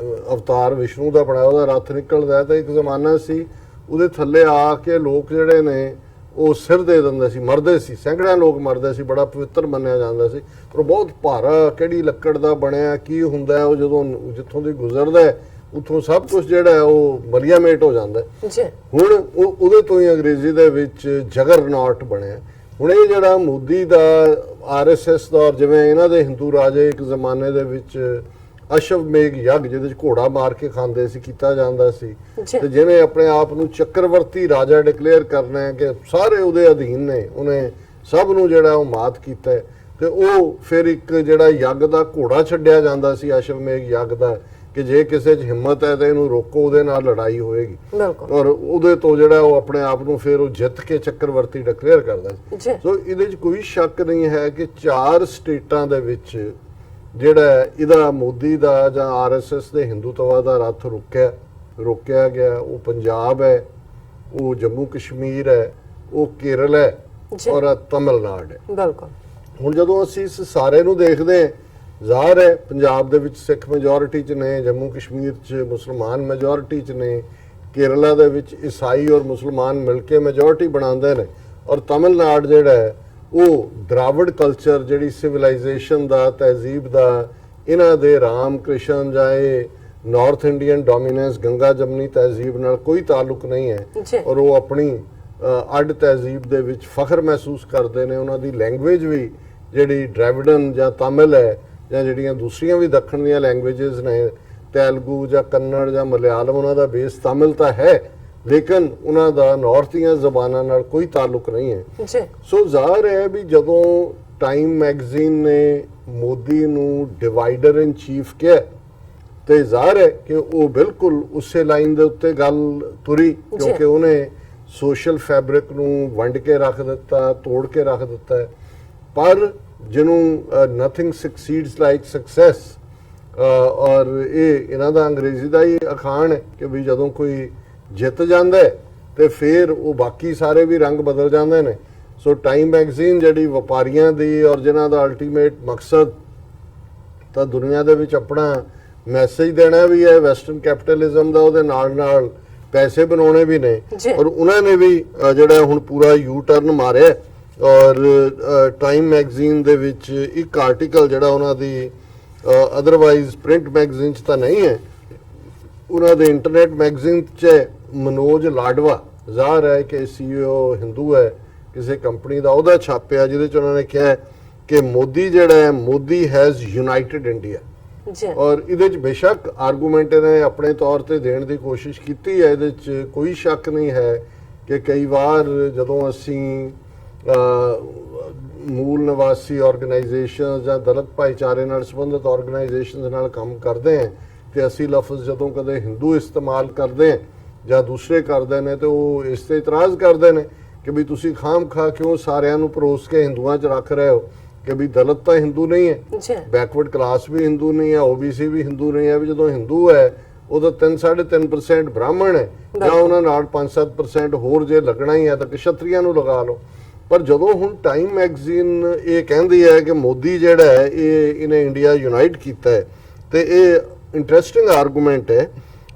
ਅਵਤਾਰ ਵਿਸ਼ਨੂੰ ਦਾ ਬਣਾਇਆ ਉਹਦਾ ਰੱਥ ਨਿਕਲਦਾ, ਤਾਂ ਇੱਕ ਜ਼ਮਾਨਾ ਸੀ ਉਹਦੇ ਥੱਲੇ ਆ ਕੇ ਲੋਕ ਜਿਹੜੇ ਨੇ ਉਹ ਸਿਰ ਦੇ ਦਿੰਦੇ ਸੀ, ਮਰਦੇ ਸੀ, ਸੈਂਕੜਿਆਂ ਲੋਕ ਮਰਦੇ ਸੀ, ਬੜਾ ਪਵਿੱਤਰ ਮੰਨਿਆ ਜਾਂਦਾ ਸੀ। ਪਰ ਬਹੁਤ ਭਾਰਾ ਕਿਹੜੀ ਲੱਕੜ ਦਾ ਬਣਿਆ ਕੀ ਹੁੰਦਾ, ਉਹ ਜਦੋਂ ਜਿੱਥੋਂ ਦੀ ਗੁਜ਼ਰਦਾ ਉੱਥੋਂ ਸਭ ਕੁਝ ਜਿਹੜਾ ਉਹ ਮਲੀਆਮੇਟ ਹੋ ਜਾਂਦਾ। ਹੁਣ ਉਹਦੇ ਤੋਂ ਹੀ ਅੰਗਰੇਜ਼ੀ ਦੇ ਵਿੱਚ ਜਗਰਨੌਟ ਬਣਿਆ। ਹੁਣ ਇਹ ਜਿਹੜਾ ਮੋਦੀ ਦਾ RSS ਦਾ, ਜਿਵੇਂ ਇਹਨਾਂ ਦੇ ਹਿੰਦੂ ਰਾਜੇ ਇੱਕ ਜ਼ਮਾਨੇ ਦੇ ਵਿੱਚ ਅਸ਼ਵਮੇਘ ਯੱਗ ਜਿਹਦੇ ਚ ਘੋੜਾ ਮਾਰ ਕੇ ਖਾਂਦੇ ਸੀ ਕੀਤਾ ਜਾਂਦਾ ਸੀ ਜੀ। ਤੇ ਜਿਹਨੇ ਆਪਣੇ ਆਪ ਨੂੰ ਚੱਕਰਵਰਤੀ ਰਾਜਾ ਡਿਕਲੇਅਰ ਕਰਨਾ ਹੈ ਕਿ ਸਾਰੇ ਉਹਦੇ ਅਧੀਨ ਨੇ, ਉਹਨੇ ਸਭ ਨੂੰ ਜਿਹੜਾ ਉਹ ਮਾਤ ਕੀਤਾ ਹੈ। ਤੇ ਉਹ ਫਿਰ ਇੱਕ ਜਿਹੜਾ ਯੱਗ ਦਾ ਘੋੜਾ ਛੱਡਿਆ ਜਾਂਦਾ ਸੀ ਅਸ਼ਵਮੇਘ ਯੱਗ ਦਾ, ਕਿ ਜੇ ਕਿਸੇ 'ਚ ਹਿੰਮਤ ਹੈ ਤਾਂ ਇਹਨੂੰ ਰੋਕੋ, ਉਹਦੇ ਨਾਲ ਲੜਾਈ ਹੋਏਗੀ। ਬਿਲਕੁਲ। ਔਰ ਉਹਦੇ ਤੋਂ ਜਿਹੜਾ ਉਹ ਆਪਣੇ ਆਪ ਨੂੰ ਫਿਰ ਉਹ ਜਿੱਤ ਕੇ ਚੱਕਰਵਰਤੀ ਡਿਕਲੇਅਰ ਕਰਦਾ ਸੀ। ਜੀ। ਸੋ ਇਹਦੇ 'ਚ ਕੋਈ ਸ਼ੱਕ ਨਹੀਂ ਹੈ ਕਿ 4 ਸਟੇਟਾਂ ਦੇ ਵਿੱਚ ਜਿਹੜਾ ਇਹਦਾ ਮੋਦੀ ਦਾ ਜਾਂ ਆਰਐਸਐਸ ਦੇ ਹਿੰਦੂਤਵਾ ਦਾ ਰੱਥ ਰੋਕਿਆ ਗਿਆ। ਉਹ ਪੰਜਾਬ ਹੈ, ਉਹ ਜੰਮੂ ਕਸ਼ਮੀਰ ਹੈ, ਉਹ ਕੇਰਲ ਹੈ ਔਰ ਤਮਿਲਨਾਡੂ ਹੈ। ਬਿਲਕੁਲ। ਹੁਣ ਜਦੋਂ ਅਸੀਂ ਇਸ ਸਾਰੇ ਨੂੰ ਦੇਖਦੇ ਹਾਂ, ਜ਼ਾਹਰ ਹੈ ਪੰਜਾਬ ਦੇ ਵਿੱਚ ਸਿੱਖ ਮੈਜੋਰਿਟੀ 'ਚ ਨੇ, ਜੰਮੂ ਕਸ਼ਮੀਰ 'ਚ ਮੁਸਲਮਾਨ ਮੈਜੋਰਿਟੀ 'ਚ ਨੇ, ਕੇਰਲਾ ਦੇ ਵਿੱਚ ਈਸਾਈ ਔਰ ਮੁਸਲਮਾਨ ਮਿਲ ਕੇ ਮੈਜੋਰਿਟੀ ਬਣਾਉਂਦੇ ਨੇ, ਔਰ ਤਮਿਲਨਾਡੂ ਜਿਹੜਾ ਹੈ ਉਹ ਦਰਾਵੜ ਕਲਚਰ, ਜਿਹੜੀ ਸਿਵਲਾਈਜੇਸ਼ਨ ਦਾ, ਤਹਿਜ਼ੀਬ ਦਾ, ਇਹਨਾਂ ਦੇ ਰਾਮ ਕ੍ਰਿਸ਼ਨ ਜਾਂ ਇਹ ਨਾਰਥ ਇੰਡੀਅਨ ਡੋਮੀਨੈਂਸ ਗੰਗਾ ਜਮਨੀ ਤਹਿਜ਼ੀਬ ਨਾਲ ਕੋਈ ਤਾਲੁਕ ਨਹੀਂ ਹੈ। ਔਰ ਉਹ ਆਪਣੀ ਅੱਡ ਤਹਿਜ਼ੀਬ ਦੇ ਵਿੱਚ ਫਖਰ ਮਹਿਸੂਸ ਕਰਦੇ ਨੇ। ਉਹਨਾਂ ਦੀ ਲੈਂਗੁਏਜ ਵੀ ਜਿਹੜੀ ਡਰਾਵਿਡਨ ਜਾਂ ਤਾਮਿਲ ਹੈ, ਜਾਂ ਜਿਹੜੀਆਂ ਦੂਸਰੀਆਂ ਵੀ ਦੱਖਣ ਦੀਆਂ ਲੈਂਗੁਏਜਸ ਨੇ, ਤੇਲਗੂ ਜਾਂ ਕੰਨੜ ਜਾਂ ਮਲਿਆਲਮ, ਉਹਨਾਂ ਦਾ ਬੇਸ ਤਾਮਿਲ ਤਾਂ ਹੈ, ਲੇਕਿਨ ਉਹਨਾਂ ਦਾ ਨਾਰਥ ਦੀਆਂ ਜ਼ਬਾਨਾਂ ਨਾਲ ਕੋਈ ਤਾਲੁਕ ਨਹੀਂ ਹੈ। ਸੋ ਜ਼ਾਹਰ ਹੈ ਵੀ ਜਦੋਂ ਟਾਈਮ ਮੈਗਜ਼ੀਨ ਨੇ ਮੋਦੀ ਨੂੰ ਡਿਵਾਈਡਰ ਇਨ ਚੀਫ ਕਿਹਾ, ਤੇ ਜ਼ਾਹਰ ਹੈ ਕਿ ਉਹ ਬਿਲਕੁਲ ਉਸੇ ਲਾਈਨ ਦੇ ਉੱਤੇ ਗੱਲ ਤੁਰੀ, ਕਿਉਂਕਿ ਉਹਨੇ ਸੋਸ਼ਲ ਫੈਬਰਿਕ ਨੂੰ ਵੰਡ ਕੇ ਰੱਖ ਦਿੱਤਾ, ਤੋੜ ਕੇ ਰੱਖ ਦਿੱਤਾ ਹੈ। ਪਰ ਜਿਹਨੂੰ ਨਥਿੰਗ ਸਕਸੀਡਸ ਲਾਈਕ ਸਕਸੈਸ, ਔਰ ਇਹ ਇਹਨਾਂ ਦਾ ਅੰਗਰੇਜ਼ੀ ਦਾ ਹੀ ਅਖਾਣ ਹੈ ਕਿ ਵੀ ਜਦੋਂ ਕੋਈ ਜਿੱਤ ਜਾਂਦਾ ਹੈ ਤੇ ਫਿਰ ਉਹ ਬਾਕੀ ਸਾਰੇ ਵੀ ਰੰਗ ਬਦਲ ਜਾਂਦੇ ਨੇ। ਸੋ ਟਾਈਮ ਮੈਗਜ਼ੀਨ ਜਿਹੜੀ ਵਪਾਰੀਆਂ ਦੀ ਔਰ ਜਿਨ੍ਹਾਂ ਦਾ ਅਲਟੀਮੇਟ ਮਕਸਦ ਤਾਂ ਦੁਨੀਆ ਦੇ ਵਿੱਚ ਆਪਣਾ ਮੈਸੇਜ ਦੇਣਾ ਵੀ ਹੈ ਵੈਸਟਰਨ ਕੈਪੀਟਲਿਜ਼ਮ ਦਾ, ਉਹਦੇ ਨਾਲ ਨਾਲ ਪੈਸੇ ਬਣਾਉਣੇ ਵੀ ਨੇ, ਔਰ ਉਹਨਾਂ ਨੇ ਵੀ ਜਿਹੜਾ ਹੁਣ ਪੂਰਾ ਯੂ ਟਰਨ ਮਾਰਿਆ। ਔਰ ਟਾਈਮ ਮੈਗਜ਼ੀਨ ਦੇ ਵਿੱਚ ਇੱਕ ਆਰਟੀਕਲ ਜਿਹੜਾ ਉਹਨਾਂ ਦੀ ਅਦਰਵਾਈਜ਼ ਪ੍ਰਿੰਟ ਮੈਗਜ਼ੀਨ 'ਚ ਤਾਂ ਨਹੀਂ ਹੈ, ਉਹਨਾਂ ਦੇ ਇੰਟਰਨੈਟ ਮੈਗਜ਼ੀਨ 'ਚ ਮਨੋਜ ਲਾਡਵਾ, ਜ਼ਾਹਰ ਹੈ ਕਿ CEO ਹਿੰਦੂ ਹੈ, ਕਿਸੇ ਕੰਪਨੀ ਦਾ ਉਹਦਾ ਛਾਪਿਆ, ਜਿਹਦੇ 'ਚ ਉਹਨਾਂ ਨੇ ਕਿਹਾ ਕਿ ਮੋਦੀ ਜਿਹੜਾ ਹੈ, ਮੋਦੀ ਹੈਜ਼ ਯੂਨਾਈਟਿਡ ਇੰਡੀਆ। ਔਰ ਇਹਦੇ 'ਚ ਬੇਸ਼ੱਕ ਆਰਗੂਮੈਂਟ ਇਹਨੇ ਆਪਣੇ ਤੌਰ ਤੇ ਦੇਣ ਦੀ ਕੋਸ਼ਿਸ਼ ਕੀਤੀ ਹੈ, ਇਹਦੇ 'ਚ ਕੋਈ ਸ਼ੱਕ ਨਹੀਂ ਹੈ ਕਿ ਕਈ ਵਾਰ ਜਦੋਂ ਅਸੀਂ ਮੂਲ ਨਿਵਾਸੀ ਆਰਗੇਨਾਈਜੇਸ਼ਨ ਜਾਂ ਦਲਿਤ ਭਾਈਚਾਰੇ ਨਾਲ ਸੰਬੰਧਿਤ ਆਰਗੇਨਾਈਜੇਸ਼ਨਸ ਨਾਲ ਕੰਮ ਕਰਦੇ ਹਾਂ ਤੇ ਅਸੀਂ ਲਫ਼ਜ਼ ਜਦੋਂ ਕਦੇ ਹਿੰਦੂ ਇਸਤੇਮਾਲ ਕਰਦੇ ਹਾਂ ਜਾਂ ਦੂਸਰੇ ਕਰਦੇ ਨੇ ਤੇ ਉਹ ਇਸ ਤੇ ਇਤਰਾਜ਼ ਕਰਦੇ ਨੇ ਕਿ ਵੀ ਤੁਸੀਂ ਖਾਮ-ਖਾ ਕਿਉਂ ਸਾਰਿਆਂ ਨੂੰ ਪਰੋਸ ਕੇ ਹਿੰਦੂਆਂ 'ਚ ਰੱਖ ਰਹੇ ਹੋ, ਕਿ ਵੀ ਦਲਿਤ ਤਾਂ ਹਿੰਦੂ ਨਹੀਂ ਹੈ, ਬੈਕਵਰਡ ਕਲਾਸ ਵੀ ਹਿੰਦੂ ਨਹੀਂ ਹੈ, OBC ਵੀ ਹਿੰਦੂ ਨਹੀਂ ਹੈ। ਵੀ ਜਦੋਂ ਹਿੰਦੂ ਹੈ ਉਹਦਾ 3-3.5% ਬ੍ਰਾਹਮਣ ਹੈ, ਜਾਂ ਉਹਨਾਂ ਨਾਲ 5-7% ਹੋਰ ਜੇ ਲੱਗਣਾ ਹੀ ਹੈ ਤਾਂ ਕਸ਼ਤਰੀਆਂ ਨੂੰ ਲਗਾ ਲਓ। ਪਰ ਜਦੋਂ ਹੁਣ ਟਾਈਮ ਮੈਗਜ਼ੀਨ ਇਹ ਕਹਿੰਦੀ ਹੈ ਕਿ ਮੋਦੀ ਜਿਹੜਾ ਹੈ ਇਹਨੇ ਇੰਡੀਆ ਯੂਨਾਈਟ ਕੀਤਾ ਹੈ, ਤੇ ਇਹ ਇੰਟਰਸਟਿੰਗ ਆਰਗੂਮੈਂਟ ਹੈ।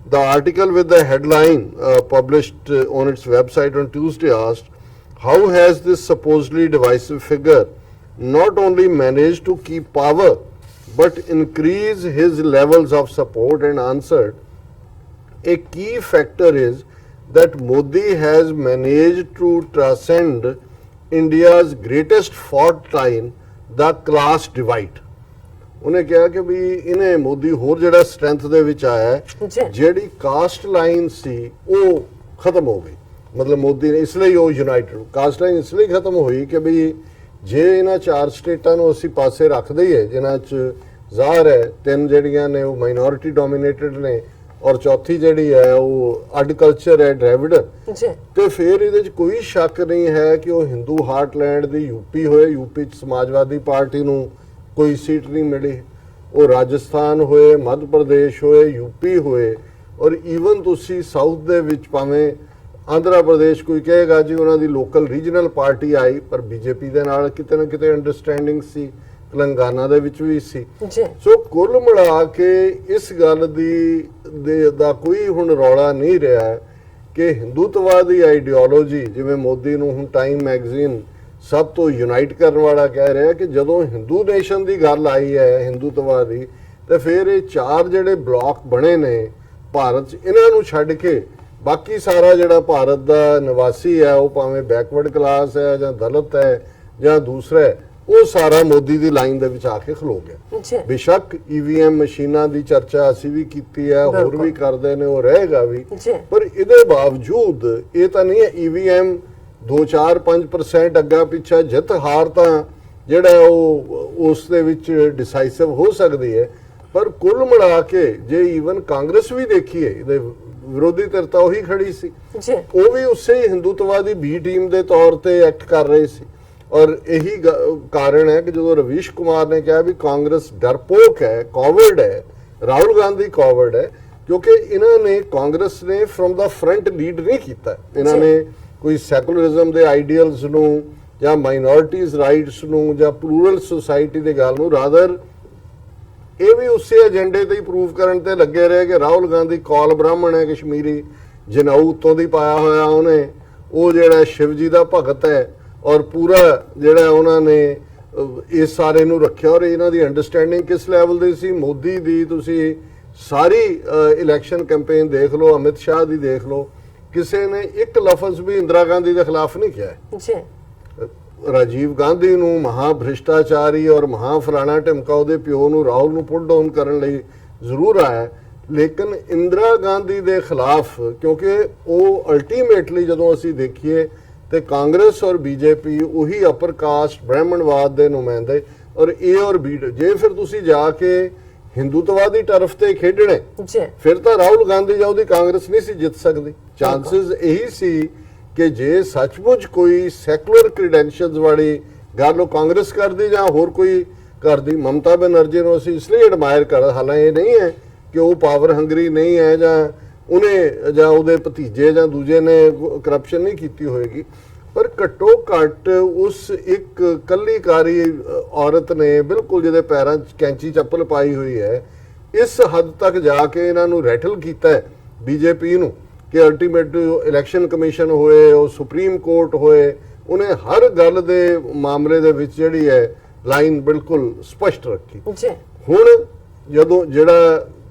The article with the headline published on its website on Tuesday asked, how has this supposedly divisive figure not only managed to keep power but increase his levels of support, and answered, a key factor is that Modi has managed to transcend India's greatest fault line, the class divide. ਉਹਨੇ ਕਿਹਾ ਕਿ ਵੀ ਇਹਨੇ ਮੋਦੀ ਹੋਰ ਜਿਹੜਾ strength ਦੇ ਵਿੱਚ ਆਇਆ, ਜਿਹੜੀ ਕਾਸਟ ਲਾਈਨ ਸੀ ਉਹ ਖਤਮ ਹੋ ਗਈ। ਮਤਲਬ ਮੋਦੀ ਨੇ ਇਸ ਲਈ ਉਹ ਯੂਨਾਈਟਿਡ ਕਾਸਟ ਲਾਈਨ ਇਸ ਲਈ ਖਤਮ ਹੋਈ ਕਿ ਵੀ ਜੇ ਇਹਨਾਂ 4 ਸਟੇਟਾਂ ਨੂੰ ਅਸੀਂ ਪਾਸੇ ਰੱਖਦੇ ਹੀ ਹੈ, ਜਿਨ੍ਹਾਂ 'ਚ ਜ਼ਾਹਰ ਹੈ 3 ਜਿਹੜੀਆਂ ਨੇ ਉਹ ਮਾਈਨੋਰਿਟੀ ਡੋਮੀਨੇਟਡ ਨੇ ਔਰ ਚੌਥੀ ਜਿਹੜੀ ਹੈ ਉਹ ਅੱਡ ਕਲਚਰ ਹੈ, ਡਰਾਵਿਡ, ਤੇ ਫਿਰ ਇਹਦੇ 'ਚ ਕੋਈ ਸ਼ੱਕ ਨਹੀਂ ਹੈ ਕਿ ਉਹ ਹਿੰਦੂ ਹਾਰਟਲੈਂਡ ਦੀ ਯੂਪੀ ਹੋਏ, ਯੂਪੀ 'ਚ ਸਮਾਜਵਾਦੀ ਪਾਰਟੀ ਨੂੰ ਕੋਈ ਸੀਟ ਨਹੀਂ ਮਿਲੀ, ਉਹ ਰਾਜਸਥਾਨ ਹੋਏ, ਮੱਧ ਪ੍ਰਦੇਸ਼ ਹੋਏ, ਯੂਪੀ ਹੋਏ, ਔਰ ਈਵਨ ਤੁਸੀਂ ਸਾਊਥ ਦੇ ਵਿੱਚ ਭਾਵੇਂ ਆਂਧਰਾ ਪ੍ਰਦੇਸ਼ ਕੋਈ ਕਹੇਗਾ ਜੀ ਉਹਨਾਂ ਦੀ ਲੋਕਲ ਰੀਜਨਲ ਪਾਰਟੀ ਆਈ, ਪਰ ਬੀਜੇਪੀ ਦੇ ਨਾਲ ਕਿਤੇ ਨਾ ਕਿਤੇ ਅੰਡਰਸਟੈਂਡਿੰਗ ਸੀ, ਤੇਲੰਗਾਨਾ ਦੇ ਵਿੱਚ ਵੀ ਸੀ। ਸੋ ਕੁੱਲ ਮਿਲਾ ਕੇ ਇਸ ਗੱਲ ਦਾ ਕੋਈ ਹੁਣ ਰੌਲਾ ਨਹੀਂ ਰਿਹਾ ਕਿ ਹਿੰਦੂਤਵਾਦੀ ਆਈਡੀਓਲੋਜੀ, ਜਿਵੇਂ ਮੋਦੀ ਨੂੰ ਹੁਣ ਟਾਈਮ ਮੈਗਜ਼ੀਨ ਸਭ ਤੋਂ ਯੂਨਾਈਟ ਕਰਨ ਵਾਲਾ ਕਹਿ ਰਿਹਾ ਕਿ ਜਦੋਂ ਹਿੰਦੂ ਨੇਸ਼ਨ ਦੀ ਗੱਲ ਆਈ ਹੈ ਹਿੰਦੂਤਵਾਦੀ, ਤੇ ਫਿਰ ਇਹ 4 ਜਿਹੜੇ ਬਲਾਕ ਬਣੇ ਨੇ ਭਾਰਤ 'ਚ, ਇਹਨਾਂ ਨੂੰ ਛੱਡ ਕੇ ਬਾਕੀ ਸਾਰਾ ਜਿਹੜਾ ਭਾਰਤ ਦਾ ਨਿਵਾਸੀ ਹੈ, ਉਹ ਭਾਵੇਂ ਬੈਕਵਰਡ ਕਲਾਸ ਹੈ ਜਾਂ ਦਲਿਤ ਹੈ ਜਾਂ ਦੂਸਰਾ ਹੈ, ਉਹ ਸਾਰਾ ਮੋਦੀ ਦੀ ਲਾਈਨ ਦੇ ਵਿੱਚ ਆ ਕੇ ਖਲੋ ਗਿਆ। ਜੀ ਬੇਸ਼ੱਕ ਈਵੀਐਮ ਮਸ਼ੀਨਾਂ ਦੀ ਚਰਚਾ ਅਸੀਂ ਵੀ ਕੀਤੀ ਹੈ, ਹੋਰ ਵੀ ਕਰਦੇ ਨੇ, ਉਹ ਰਹੇਗਾ ਵੀ, ਜੀ ਪਰ ਇਹਦੇ ਬਾਵਜੂਦ ਇਹ ਤਾਂ ਨਹੀਂ ਹੈ ਈਵੀਐਮ 2-4-5% ਅੱਗਾ ਪਿੱਛਾ ਜਿੱਤ ਹਾਰ ਤਾਂ ਜਿਹੜਾ ਉਹ ਉਸ ਦੇ ਵਿੱਚ ਡਿਸਾਈਸਿਵ ਹੋ ਸਕਦੀ ਹੈ। ਪਰ ਕੁੱਲ ਮਿਲਾ ਕੇ ਜੇ ਈਵਨ ਕਾਂਗਰਸ ਵੀ ਦੇਖੀਏ, ਇਹਦੇ ਵਿਰੋਧੀ ਧਿਰ ਤਾਂ ਉਹੀ ਖੜੀ ਸੀ, ਜੀ ਉਹ ਵੀ ਉਸੇ ਹੀ ਹਿੰਦੂਤਵਾਦੀ ਬੀ ਟੀਮ ਦੇ ਤੌਰ ਤੇ ਐਕਟ ਕਰ ਰਹੇ ਸੀ। ਔਰ ਇਹੀ ਕਾਰਨ ਹੈ ਕਿ ਜਦੋਂ ਰਵੀਸ਼ ਕੁਮਾਰ ਨੇ ਕਿਹਾ ਵੀ ਕਾਂਗਰਸ ਡਰਪੋਕ ਹੈ, ਕੋਵਰਡ ਹੈ, ਰਾਹੁਲ ਗਾਂਧੀ ਕੋਵਰਡ ਹੈ, ਕਿਉਂਕਿ ਇਹਨਾਂ ਨੇ ਕਾਂਗਰਸ ਨੇ ਫਰਮ ਦਾ ਫਰੰਟ ਲੀਡ ਨਹੀਂ ਕੀਤਾ। ਇਹਨਾਂ ਨੇ ਕੋਈ ਸੈਕੂਲਰਿਜ਼ਮ ਦੇ ਆਈਡੀਅਲਸ ਨੂੰ ਜਾਂ ਮਾਈਨੋਰਿਟੀਜ਼ ਰਾਈਟਸ ਨੂੰ ਜਾਂ ਪਲੂਰਲ ਸੁਸਾਇਟੀ ਦੇ ਗੱਲ ਨੂੰ, ਰਾਦਰ ਇਹ ਵੀ ਉਸੇ ਏਜੰਡੇ ਤੇ ਹੀ ਪ੍ਰੂਵ ਕਰਨ ਤੇ ਲੱਗੇ ਰਹੇ ਕਿ ਰਾਹੁਲ ਗਾਂਧੀ ਕੌਲ ਬ੍ਰਾਹਮਣ ਹੈ, ਕਸ਼ਮੀਰੀ ਜਨਾਊ ਉੱਤੋਂ ਦੀ ਪਾਇਆ ਹੋਇਆ ਉਹਨੇ, ਉਹ ਜਿਹੜਾ ਸ਼ਿਵ ਜੀ ਦਾ ਭਗਤ ਹੈ, ਔਰ ਪੂਰਾ ਜਿਹੜਾ ਉਹਨਾਂ ਨੇ ਇਸ ਸਾਰੇ ਨੂੰ ਰੱਖਿਆ। ਔਰ ਇਹਨਾਂ ਦੀ ਅੰਡਰਸਟੈਂਡਿੰਗ ਕਿਸ ਲੈਵਲ ਦੀ ਸੀ ਮੋਦੀ ਦੀ, ਤੁਸੀਂ ਸਾਰੀ ਇਲੈਕਸ਼ਨ ਕੈਂਪੇਨ ਦੇਖ ਲਓ, ਅਮਿਤ ਸ਼ਾਹ ਦੀ ਦੇਖ ਲਓ, ਕਿਸੇ ਨੇ ਇੱਕ ਲਫ਼ਜ਼ ਵੀ ਇੰਦਰਾ ਗਾਂਧੀ ਦੇ ਖਿਲਾਫ ਨਹੀਂ ਕਿਹਾ। ਜੀ ਰਾਜੀਵ ਗਾਂਧੀ ਨੂੰ ਮਹਾ ਭ੍ਰਿਸ਼ਟਾਚਾਰੀ ਔਰ ਮਹਾ ਫਲਾਣਾ ਢਿਮਕਾ ਉਹਦੇ ਪਿਓ ਨੂੰ ਰਾਹੁਲ ਨੂੰ ਪੁੱਟ ਡਾਊਨ ਕਰਨ ਲਈ ਜ਼ਰੂਰ ਆਇਆ, ਲੇਕਿਨ ਇੰਦਰਾ ਗਾਂਧੀ ਦੇ ਖਿਲਾਫ, ਕਿਉਂਕਿ ਉਹ ਅਲਟੀਮੇਟਲੀ ਜਦੋਂ ਅਸੀਂ ਦੇਖੀਏ ਤੇ ਕਾਂਗਰਸ ਔਰ ਬੀਜੇਪੀ ਉਹੀ ਅਪਰ ਕਾਸਟ ਬ੍ਰਾਹਮਣਵਾਦ ਦੇ ਨੁਮਾਇੰਦੇ, ਔਰ ਏ ਔਰ ਬੀ, ਜੇ ਫਿਰ ਤੁਸੀਂ ਜਾ ਕੇ ਹਿੰਦੂਤਵਾਦੀ ਟਰਫ ਤੇ ਖੇਡਣੇ ਫਿਰ ਤਾਂ ਰਾਹੁਲ ਗਾਂਧੀ ਜਾਂ ਉਹਦੀ ਕਾਂਗਰਸ ਨਹੀਂ ਸੀ ਜਿੱਤ ਸਕਦੀ। ਚਾਂਸਸ ਇਹੀ ਸੀ ਕਿ ਜੇ ਸੱਚਮੁੱਚ ਕੋਈ ਸੈਕੂਲਰ ਕ੍ਰੈਡੈਂਸ਼ੀਅਲਸ ਵਾਲੀ ਗੱਲ ਉਹ ਕਾਂਗਰਸ ਕਰਦੀ ਜਾਂ ਹੋਰ ਕੋਈ ਕਰਦੀ। ਮਮਤਾ ਬੈਨਰਜੀ ਨੂੰ ਅਸੀਂ ਇਸ ਲਈ ਐਡਮਾਇਰ ਕਰ, ਹਾਲਾਂਕਿ ਇਹ ਨਹੀਂ ਹੈ ਕਿ ਉਹ ਪਾਵਰ ਹੰਗਰੀ ਨਹੀਂ ਹੈ ਜਾਂ ਉਹਨੇ ਜਾਂ ਉਹਦੇ ਭਤੀਜੇ ਜਾਂ ਦੂਜੇ ਨੇ ਕਰਪਸ਼ਨ ਨਹੀਂ ਕੀਤੀ ਹੋਏਗੀ, ਪਰ ਘੱਟੋ ਘੱਟ ਉਸ ਇੱਕ ਕੱਲੀਕਾਰੀ ਔਰਤ ਨੇ ਬਿਲਕੁਲ ਜਿਹਦੇ ਪੈਰਾਂ 'ਚ ਕੈਂਚੀ ਚੱਪਲ ਪਾਈ ਹੋਈ ਹੈ, ਇਸ ਹੱਦ ਤੱਕ ਜਾ ਕੇ ਇਹਨਾਂ ਨੂੰ ਰੈਟਲ ਕੀਤਾ ਹੈ ਬੀਜੇਪੀ ਨੂੰ ਕਿ ਅਲਟੀਮੇਟ ਇਲੈਕਸ਼ਨ ਕਮਿਸ਼ਨ ਹੋਏ, ਉਹ ਸੁਪਰੀਮ ਕੋਰਟ ਹੋਏ, ਉਹਨੇ ਹਰ ਗੱਲ ਦੇ ਮਾਮਲੇ ਦੇ ਵਿੱਚ ਜਿਹੜੀ ਹੈ ਲਾਈਨ ਬਿਲਕੁਲ ਸਪਸ਼ਟ ਰੱਖੀ। ਹੁਣ ਜਦੋਂ ਜਿਹੜਾ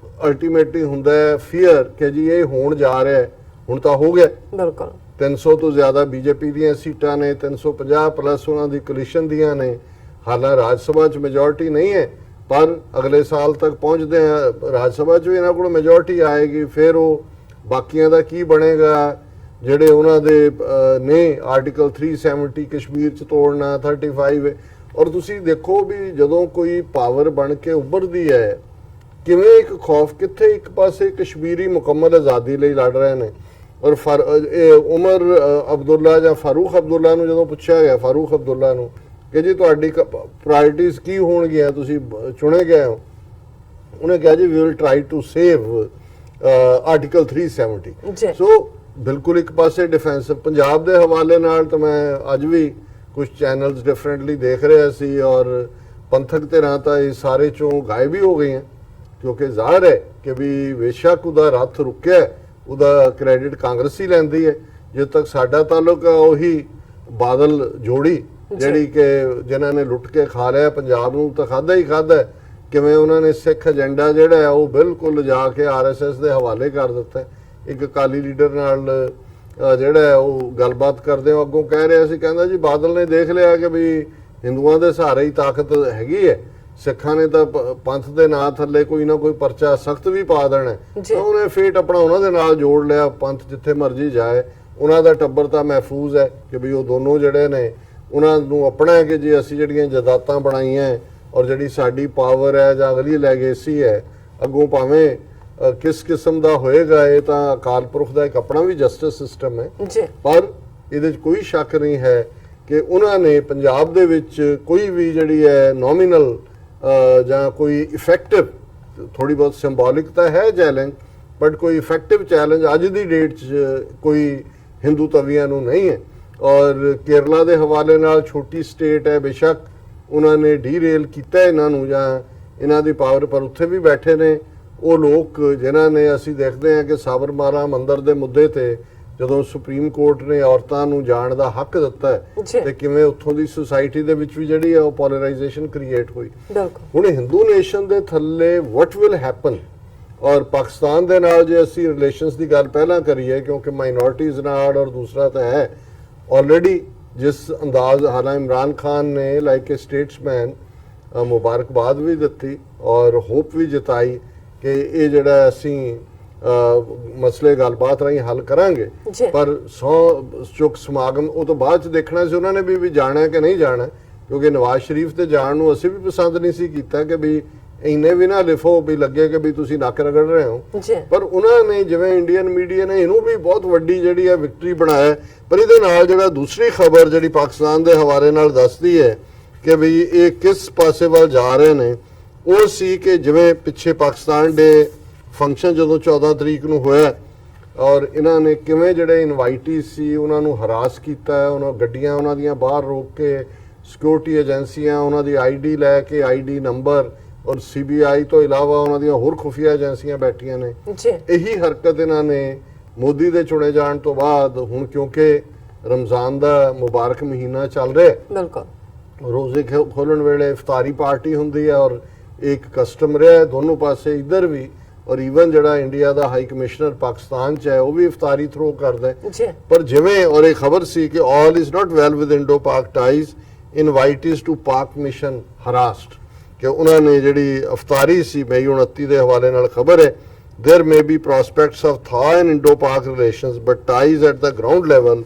ਅਲਟੀਮੇਟਲੀ ਹੁੰਦਾ ਹੈ ਫੀਅਰ ਕਿ ਜੀ ਇਹ ਹੋਣ ਜਾ ਰਿਹਾ ਹੈ, ਹੁਣ ਤਾਂ ਹੋ ਗਿਆ ਬਿਲਕੁਲ 300 ਤੋਂ ਜ਼ਿਆਦਾ ਬੀਜੇਪੀ ਦੀਆਂ ਸੀਟਾਂ ਨੇ, 350 ਪਲੱਸ ਉਹਨਾਂ ਦੀ ਕੋਲੀਸ਼ਨ ਦੀਆਂ ਨੇ। ਹਾਲਾਂਕਿ ਰਾਜ ਸਭਾ 'ਚ ਮੈਜੋਰਟੀ ਨਹੀਂ ਹੈ, ਪਰ ਅਗਲੇ ਸਾਲ ਤੱਕ ਪਹੁੰਚਦੇ ਆ ਰਾਜ ਸਭਾ 'ਚ ਵੀ ਇਹਨਾਂ ਕੋਲ ਮੈਜੋਰਟੀ ਆਏਗੀ। ਫਿਰ ਉਹ ਬਾਕੀਆਂ ਦਾ ਕੀ ਬਣੇਗਾ ਜਿਹੜੇ ਉਹਨਾਂ ਦੇ ਨੇ ਆਰਟੀਕਲ 370 ਕਸ਼ਮੀਰ 'ਚ ਤੋੜਨਾ, 35। ਔਰ ਤੁਸੀਂ ਦੇਖੋ ਵੀ ਜਦੋਂ ਕੋਈ ਪਾਵਰ ਬਣ ਕੇ ਉੱਭਰਦੀ ਹੈ ਕਿਵੇਂ ਇੱਕ ਖੌਫ, ਕਿੱਥੇ ਇੱਕ ਪਾਸੇ ਕਸ਼ਮੀਰੀ ਮੁਕੰਮਲ ਆਜ਼ਾਦੀ ਲਈ ਲੜ ਰਹੇ ਨੇ, ਔਰ ਉਮਰ ਅਬਦੁੱਲਾ ਜਾਂ ਫਾਰੂਕ ਅਬਦੁੱਲਾ ਨੂੰ ਜਦੋਂ ਪੁੱਛਿਆ ਗਿਆ, ਫਾਰੂਕ ਅਬਦੁੱਲਾ ਨੂੰ ਕਿ ਜੀ ਤੁਹਾਡੀ ਪ੍ਰਾਇੋਰਟੀਜ਼ ਕੀ ਹੋਣਗੀਆਂ, ਤੁਸੀਂ ਚੁਣੇ ਗਏ ਹੋ, ਉਹਨੇ ਕਿਹਾ ਜੀ we will try to save article 370। So ਬਿਲਕੁਲ ਇੱਕ ਪਾਸੇ ਡਿਫੈਂਸਿਵ। ਪੰਜਾਬ ਦੇ ਹਵਾਲੇ ਨਾਲ ਤਾਂ ਮੈਂ ਅੱਜ ਵੀ ਕੁਝ ਚੈਨਲਸ ਡਿਫਰੈਂਟਲੀ ਦੇਖ ਰਿਹਾ ਸੀ, ਔਰ ਪੰਥਕ ਧਿਰਾਂ ਤਾਂ ਇਹ ਸਾਰੇ ਚੋਂ ਗਾਇਬ ਹੀ ਹੋ ਗਈਆਂ, ਕਿਉਂਕਿ ਜ਼ਾਹਰ ਹੈ ਕਿ ਵੀ ਬੇਸ਼ੱਕ ਉਹਦਾ ਰੱਥ ਰੁਕਿਆ, ਉਹਦਾ ਕ੍ਰੈਡਿਟ ਕਾਂਗਰਸ ਹੀ ਲੈਂਦੀ ਹੈ। ਜਦੋਂ ਤੱਕ ਸਾਡਾ ਤਾਲੁਕ ਹੈ ਉਹੀ ਬਾਦਲ ਜੋੜੀ ਜਿਹੜੀ ਕਿ ਜਿਨ੍ਹਾਂ ਨੇ ਲੁੱਟ ਕੇ ਖਾ ਲਿਆ ਪੰਜਾਬ ਨੂੰ, ਤਾਂ ਖਾਦਾ ਹੀ ਖਾਦਾ। ਕਿਵੇਂ ਉਹਨਾਂ ਨੇ ਸਿੱਖ ਏਜੰਡਾ ਜਿਹੜਾ ਹੈ ਉਹ ਬਿਲਕੁਲ ਜਾ ਕੇ ਆਰਐਸਐਸ ਦੇ ਹਵਾਲੇ ਕਰ ਦਿੱਤਾ। ਇੱਕ ਅਕਾਲੀ ਲੀਡਰ ਨਾਲ ਜਿਹੜਾ ਉਹ ਗੱਲਬਾਤ ਕਰਦੇ ਹੋ ਅੱਗੋਂ ਕਹਿ ਰਿਹਾ ਸੀ, ਕਹਿੰਦਾ ਜੀ ਬਾਦਲ ਨੇ ਦੇਖ ਲਿਆ ਕਿ ਵੀ ਹਿੰਦੂਆਂ ਦੇ ਸਹਾਰੇ ਹੀ ਤਾਕਤ ਹੈਗੀ ਹੈ, ਸਿੱਖਾਂ ਨੇ ਤਾਂ ਪੰਥ ਦੇ ਨਾਂ ਥੱਲੇ ਕੋਈ ਨਾ ਕੋਈ ਪਰਚਾ ਸਖਤ ਵੀ ਪਾ ਦੇਣਾ, ਤਾਂ ਉਹਨੇ ਫੇਟ ਆਪਣਾ ਉਹਨਾਂ ਦੇ ਨਾਲ ਜੋੜ ਲਿਆ। ਪੰਥ ਜਿੱਥੇ ਮਰਜ਼ੀ ਜਾਏ, ਉਹਨਾਂ ਦਾ ਟੱਬਰ ਤਾਂ ਮਹਿਫੂਜ਼ ਹੈ ਕਿ ਵੀ ਉਹ ਦੋਨੋਂ ਜਿਹੜੇ ਨੇ ਉਹਨਾਂ ਨੂੰ ਆਪਣਾ ਹੈ ਕਿ ਜੇ ਅਸੀਂ ਜਿਹੜੀਆਂ ਜਾਇਦਾਦਾਂ ਬਣਾਈਆਂ ਔਰ ਜਿਹੜੀ ਸਾਡੀ ਪਾਵਰ ਹੈ ਜਾਂ ਅਗਲੀ ਲੈਗੇਸੀ ਹੈ, ਅੱਗੋਂ ਭਾਵੇਂ ਕਿਸ ਕਿਸਮ ਦਾ ਹੋਏਗਾ, ਇਹ ਤਾਂ ਅਕਾਲ ਪੁਰਖ ਦਾ ਇੱਕ ਆਪਣਾ ਵੀ ਜਸਟਿਸ ਸਿਸਟਮ ਹੈ। ਪਰ ਇਹਦੇ 'ਚ ਕੋਈ ਸ਼ੱਕ ਨਹੀਂ ਹੈ ਕਿ ਉਹਨਾਂ ਨੇ ਪੰਜਾਬ ਦੇ ਵਿੱਚ ਕੋਈ ਵੀ ਜਿਹੜੀ ਹੈ ਨੋਮੀਨਲ ਜਾਂ ਕੋਈ ਇਫੈਕਟਿਵ, ਥੋੜੀ ਬਹੁਤ ਸਿੰਬੋਲਿਕ ਤਾਂ ਹੈ ਚੈਲੰਜ, ਬਟ ਕੋਈ ਇਫੈਕਟਿਵ ਚੈਲੰਜ ਅੱਜ ਦੀ ਡੇਟ 'ਚ ਕੋਈ ਹਿੰਦੂ ਤਵੀਆਂ ਨੂੰ ਨਹੀਂ ਹੈ। ਔਰ ਕੇਰਲਾ ਦੇ ਹਵਾਲੇ ਨਾਲ ਛੋਟੀ ਸਟੇਟ ਹੈ, ਬੇਸ਼ੱਕ ਉਹਨਾਂ ਨੇ ਡੀਰੇਲ ਕੀਤਾ ਇਹਨਾਂ ਨੂੰ ਜਾਂ ਇਹਨਾਂ ਦੀ ਪਾਵਰ, ਪਰ ਉੱਥੇ ਵੀ ਬੈਠੇ ਨੇ ਉਹ ਲੋਕ ਜਿਨ੍ਹਾਂ ਨੇ, ਅਸੀਂ ਦੇਖਦੇ ਹਾਂ ਕਿ ਸਾਬਰਮਾਲਾ ਮੰਦਿਰ ਦੇ ਮੁੱਦੇ ਤੇ ਜਦੋਂ ਸੁਪਰੀਮ ਕੋਰਟ ਨੇ ਔਰਤਾਂ ਨੂੰ ਜਾਣ ਦਾ ਹੱਕ ਦਿੱਤਾ ਹੈ ਤੇ ਕਿਵੇਂ ਉੱਥੋਂ ਦੀ ਸੁਸਾਇਟੀ ਦੇ ਵਿੱਚ ਵੀ ਜਿਹੜੀ ਹੈ ਉਹ ਪੋਲਰਾਈਜੇਸ਼ਨ ਕ੍ਰੀਏਟ ਹੋਈ। ਹੁਣ ਹਿੰਦੂ ਨੇਸ਼ਨ ਦੇ ਥੱਲੇ ਵਾਟ ਵਿਲ ਹੈਪਨ, ਔਰ ਪਾਕਿਸਤਾਨ ਦੇ ਨਾਲ ਜੇ ਅਸੀਂ ਰਿਲੇਸ਼ਨਸ ਦੀ ਗੱਲ ਪਹਿਲਾਂ ਕਰੀਏ, ਕਿਉਂਕਿ ਮਾਈਨੋਰਿਟੀਜ਼ ਨਾਲ, ਔਰ ਦੂਸਰਾ ਤਾਂ ਹੈ ਆਲਰੇਡੀ ਜਿਸ ਅੰਦਾਜ਼ ਹਾਲਾਂ ਇਮਰਾਨ ਖਾਨ ਨੇ ਲਾਈਕ ਏ ਸਟੇਟਸਮੈਨ ਮੁਬਾਰਕਬਾਦ ਵੀ ਦਿੱਤੀ ਔਰ ਹੋਪ ਵੀ ਜਤਾਈ ਕਿ ਇਹ ਜਿਹੜਾ ਅਸੀਂ ਮਸਲੇ ਗੱਲਬਾਤ ਰਾਹੀਂ ਹੱਲ ਕਰਾਂਗੇ। ਪਰ ਚੁੱਕ ਸਮਾਗਮ ਉਹ ਤੋਂ ਬਾਅਦ ਚ ਦੇਖਣਾ ਸੀ ਉਹਨਾਂ ਨੇ ਵੀ ਜਾਣਾ ਕਿ ਨਹੀਂ ਜਾਣਾ, ਕਿਉਂਕਿ ਨਵਾਜ਼ ਸ਼ਰੀਫ ਤੇ ਜਾਣ ਨੂੰ ਅਸੀਂ ਵੀ ਪਸੰਦ ਨਹੀਂ ਸੀ ਕੀਤਾ ਕਿ ਵੀ ਇੰਨੇ ਵੀ ਨਾ ਲਿਖੋ ਵੀ ਲੱਗੇ ਕਿ ਵੀ ਤੁਸੀਂ ਨੱਕ ਰਗੜ ਰਹੇ ਹੋ। ਪਰ ਉਹਨਾਂ ਨੇ ਜਿਵੇਂ ਇੰਡੀਅਨ ਮੀਡੀਆ ਨੇ ਇਹਨੂੰ ਵੀ ਬਹੁਤ ਵੱਡੀ ਜਿਹੜੀ ਹੈ ਵਿਕਟਰੀ ਬਣਾਇਆ। ਪਰ ਇਹਦੇ ਨਾਲ ਜਿਹੜਾ ਦੂਸਰੀ ਖਬਰ ਜਿਹੜੀ ਪਾਕਿਸਤਾਨ ਦੇ ਹਵਾਲੇ ਨਾਲ ਦੱਸਦੀ ਹੈ ਕਿ ਵੀ ਇਹ ਕਿਸ ਪਾਸੇ ਵੱਲ ਜਾ ਰਹੇ ਨੇ, ਉਹ ਸੀ ਕਿ ਜਿਵੇਂ ਪਿੱਛੇ ਪਾਕਿਸਤਾਨ ਦੇ ਫੰਕਸ਼ਨ ਜਦੋਂ 14 ਤਰੀਕ ਨੂੰ ਹੋਇਆ ਔਰ ਇਹਨਾਂ ਨੇ ਕਿਵੇਂ ਜਿਹੜੇ ਇਨਵਾਈਟੀ ਸੀ ਉਹਨਾਂ ਨੂੰ ਹਰਾਸ ਕੀਤਾ, ਉਹਨਾਂ ਗੱਡੀਆਂ ਉਹਨਾਂ ਦੀਆਂ ਬਾਹਰ ਰੋਕ ਕੇ ਸਿਕਿਉਰਿਟੀ ਏਜੰਸੀਆਂ ਉਹਨਾਂ ਦੀ ਆਈਡੀ ਲੈ ਕੇ ਆਈਡੀ ਨੰਬਰ ਔਰ ਸੀਬੀਆਈ ਤੋਂ ਇਲਾਵਾ ਉਹਨਾਂ ਦੀਆਂ ਹੋਰ ਖੁਫੀਆ ਏਜੰਸੀਆਂ ਬੈਠੀਆਂ ਨੇ। ਇਹੀ ਹਰਕਤ ਇਹਨਾਂ ਨੇ ਮੋਦੀ ਦੇ ਚੁਣੇ ਜਾਣ ਤੋਂ ਬਾਅਦ, ਹੁਣ ਕਿਉਂਕਿ ਰਮਜ਼ਾਨ ਦਾ ਮੁਬਾਰਕ ਮਹੀਨਾ ਚੱਲ ਰਿਹਾ, ਬਿਲਕੁਲ ਰੋਜ਼ੇ ਖੋਲਣ ਵੇਲੇ ਇਫਤਾਰੀ ਪਾਰਟੀ ਹੁੰਦੀ ਹੈ ਔਰ ਇੱਕ ਕਸਟਮ ਰਿਹਾ ਦੋਨੋਂ ਪਾਸੇ ਇੱਧਰ ਵੀ, ਔਰ ਈਵਨ ਜਿਹੜਾ ਇੰਡੀਆ ਦਾ ਹਾਈ ਕਮਿਸ਼ਨਰ ਪਾਕਿਸਤਾਨ ਚ ਹੈ ਉਹ ਵੀ ਇਫਤਾਰੀ ਥਰੋ ਕਰਦਾ ਹੈ। ਪਰ ਜਿਵੇਂ ਔਰ ਇਹ ਖਬਰ ਸੀ ਕਿ all is not well with Indo ਪਾਕ ਟਾਈਜ਼, ਇਨਵਾਈਟੀਜ਼ ਟੂ ਪਾਕ ਮਿਸ਼ਨ ਹਰਾਸਡ, ਕਿ ਉਹਨਾਂ ਨੇ ਜਿਹੜੀ ਇਫਤਾਰੀ ਸੀ ਮਈ 29 ਦੇ ਹਵਾਲੇ ਨਾਲ ਖਬਰ ਹੈ, there may be prospects of thaw in Indo-Pak relations, but ties at the ground level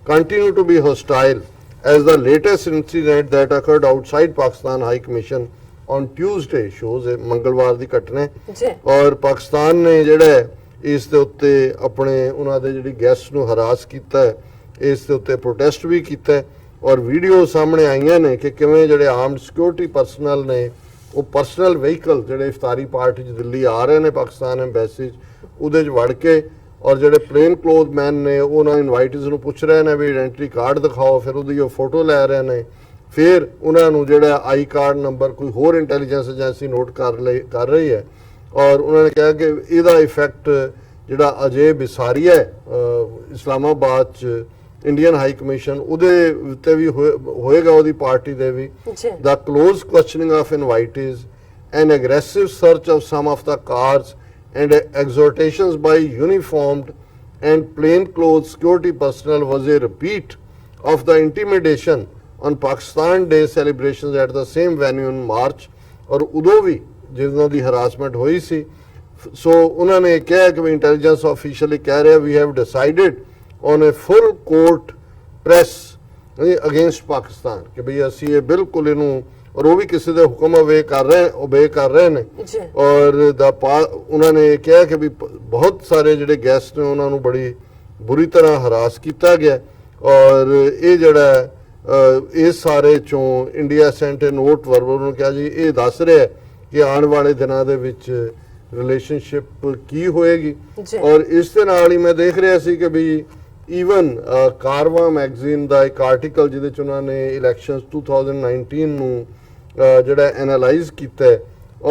continue to be hostile, as the latest incident that occurred outside Pakistan High Commission on Tuesday shows ਮੰਗਲਵਾਰ ਦੀ ਘਟਨਾ ਹੈ। ਔਰ ਪਾਕਿਸਤਾਨ ਨੇ ਜਿਹੜਾ ਇਸ ਦੇ ਉੱਤੇ ਆਪਣੇ ਉਹਨਾਂ ਦੇ ਜਿਹੜੀ ਗੈਸਟ ਨੂੰ ਹਰਾਸ ਕੀਤਾ ਹੈ, ਇਸ ਦੇ ਉੱਤੇ ਪ੍ਰੋਟੈਸਟ ਵੀ ਕੀਤਾ ਹੈ ਔਰ ਵੀਡੀਓ ਸਾਹਮਣੇ ਆਈਆਂ ਨੇ ਕਿ ਕਿਵੇਂ ਜਿਹੜੇ ਆਰਮਡ ਸਿਕਿਉਰਿਟੀ ਪਰਸਨਲ ਨੇ ਉਹ ਪਰਸਨਲ ਵਹੀਕਲ ਜਿਹੜੇ ਇਫਤਾਰੀ ਪਾਰਟੀ 'ਚ ਦਿੱਲੀ ਆ ਰਹੇ ਨੇ ਪਾਕਿਸਤਾਨ ਐਮਬੈਸੀ 'ਚ ਉਹਦੇ 'ਚ ਵੜ ਕੇ ਔਰ ਜਿਹੜੇ ਪਲੇਨ ਕਲੋਥ ਮੈਨ ਨੇ ਉਹਨਾਂ ਇਨਵਾਈਟੀਜ਼ ਨੂੰ ਪੁੱਛ ਰਹੇ ਨੇ ਵੀ ਆਇਡੈਂਟੀ ਕਾਰਡ ਦਿਖਾਓ, ਫਿਰ ਉਹਦੀ ਉਹ ਫੋਟੋ ਲੈ ਰਹੇ ਨੇ, ਫਿਰ ਉਹਨਾਂ ਨੂੰ ਜਿਹੜਾ ਆਈ ਕਾਰਡ ਨੰਬਰ ਕੋਈ ਹੋਰ ਇੰਟੈਲੀਜੈਂਸ ਏਜੰਸੀ ਨੋਟ ਕਰ ਰਹੀ ਹੈ ਔਰ ਉਹਨਾਂ ਨੇ ਕਿਹਾ ਕਿ ਇਹਦਾ ਇਫੈਕਟ ਜਿਹੜਾ ਅਜੇ ਬਿਸਾਰੀਆ ਇਸਲਾਮਾਬਾਦ 'ਚ ਇੰਡੀਅਨ ਹਾਈ ਕਮਿਸ਼ਨ ਉਹਦੇ ਉੱਤੇ ਵੀ ਹੋਏਗਾ, ਉਹਦੀ ਪਾਰਟੀ ਦੇ ਵੀ। The close questioning of invitees, an aggressive search of some of the cars and exhortations by uniformed and plain cloth security personnel was a repeat of the intimidation on Pakistan day celebrations at the same venue in March, ਔਰ ਉਦੋਂ ਵੀ ਜਿਹਨਾਂ ਦੀ harassment ਹੋਈ ਸੀ। ਸੋ ਉਹਨਾਂ ਨੇ ਕਿਹਾ ਕਿ intelligence officially ਕਹਿ ਰਿਹਾ we have decided on a full court press against Pakistan ਕਿ ਭਈ ਅਸੀਂ ਇਹ ਬਿਲਕੁਲ ਇਹਨੂੰ, ਔਰ ਉਹ ਵੀ ਕਿਸੇ ਦੇ ਹੁਕਮ ਓਬੇ ਕਰ ਰਹੇ ਨੇ। ਔਰ ਉਹਨਾਂ ਨੇ ਕਿਹਾ ਕਿ ਵੀ ਬਹੁਤ ਸਾਰੇ ਜਿਹੜੇ ਗੈਸਟ ਨੇ ਉਹਨਾਂ ਨੂੰ ਬੜੀ ਬੁਰੀ ਤਰ੍ਹਾਂ ਹਰਾਸ ਕੀਤਾ ਗਿਆ ਔਰ ਇਹ ਜਿਹੜਾ ਇਸ ਸਾਰੇ ਚੋਂ ਇੰਡੀਆ ਸੈਂਟ ਨੋਟ ਵਰਬਲ ਨੂੰ ਕਿਹਾ ਜੀ ਇਹ ਦੱਸ ਰਿਹਾ ਕਿ ਆਉਣ ਵਾਲੇ ਦਿਨਾਂ ਦੇ ਵਿੱਚ ਰਿਲੇਸ਼ਨਸ਼ਿਪ ਕੀ ਹੋਏਗੀ। ਔਰ ਇਸ ਦੇ ਨਾਲ ਹੀ ਮੈਂ ਦੇਖ ਰਿਹਾ ਸੀ ਕਿ ਵੀ ਈਵਨ ਕਾਰਵਾ ਮੈਗਜ਼ੀਨ ਦਾ ਇੱਕ ਆਰਟੀਕਲ ਜਿਹਦੇ ਚ ਉਹਨਾਂ ਨੇ ਇਲੈਕਸ਼ਨਸ 2019 ਨੂੰ ਜਿਹੜਾ ਐਨਾਲਾਈਜ਼ ਕੀਤਾ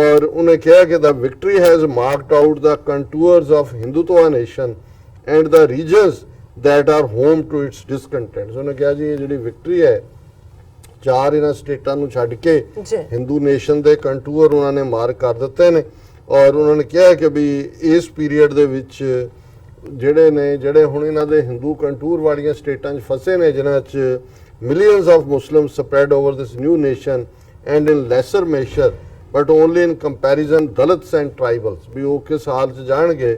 ਔਰ ਉਹਨੇ ਕਿਹਾ ਕਿ the victory has marked out the contours of Hindutva nation and the regions that are home to its discontents। ਉਹਨੇ ਕਿਹਾ ਜੀ ਇਹ ਜਿਹੜੀ ਵਿਕਟਰੀ ਹੈ 4 ਇਹਨਾਂ ਸਟੇਟਾਂ ਨੂੰ ਛੱਡ ਕੇ ਹਿੰਦੂ ਨੇਸ਼ਨ ਦੇ ਕੰਟੂਅਰ ਉਹਨਾਂ ਨੇ ਮਾਰਕ ਕਰ ਦਿੱਤੇ ਨੇ ਔਰ ਉਹਨਾਂ ਨੇ ਕਿਹਾ ਕਿ ਵੀ ਇਸ ਪੀਰੀਅਡ ਦੇ ਵਿੱਚ ਜਿਹੜੇ ਹੁਣ ਇਹਨਾਂ ਦੇ ਹਿੰਦੂ ਕੰਟੂਰ ਵਾਲੀਆਂ ਸਟੇਟਾਂ 'ਚ ਫਸੇ ਨੇ ਜਿਨ੍ਹਾਂ 'ਚ millions of Muslim spread over this new nation and in lesser measure but only in comparison Dalits and tribals, ਵੀ ਉਹ ਕਿਸ ਹਾਲ 'ਚ ਜਾਣਗੇ।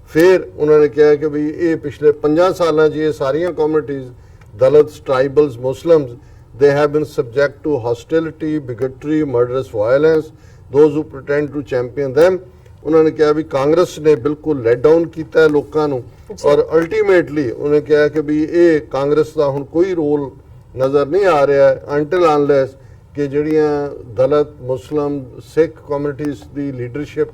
ਫਿਰ ਉਹਨਾਂ ਨੇ ਕਿਹਾ ਕਿ ਵੀ ਇਹ ਪਿਛਲੇ 5 ਸਾਲਾਂ 'ਚ ਇਹ ਸਾਰੀਆਂ communities Dalits, tribals, Muslims they have been subject to hostility, bigotry, murderous violence, those who pretend to champion them। ਉਹਨਾਂ ਨੇ ਕਿਹਾ ਵੀ ਕਾਂਗਰਸ ਨੇ ਬਿਲਕੁਲ ਲੈਟ ਡਾਊਨ ਕੀਤਾ ਹੈ ਲੋਕਾਂ ਨੂੰ ਔਰ ਅਲਟੀਮੇਟਲੀ ਉਹਨੇ ਕਿਹਾ ਕਿ ਵੀ ਇਹ ਕਾਂਗਰਸ ਦਾ ਹੁਣ ਕੋਈ ਰੋਲ ਨਜ਼ਰ ਨਹੀਂ ਆ ਰਿਹਾ ਅੰਟਿਲ ਅਨਲੈਸ ਕਿ ਜਿਹੜੀਆਂ ਦਲਿਤ, ਮੁਸਲਿਮ, ਸਿੱਖ ਕਮਿਊਨਿਟੀਜ਼ ਦੀ ਲੀਡਰਸ਼ਿਪ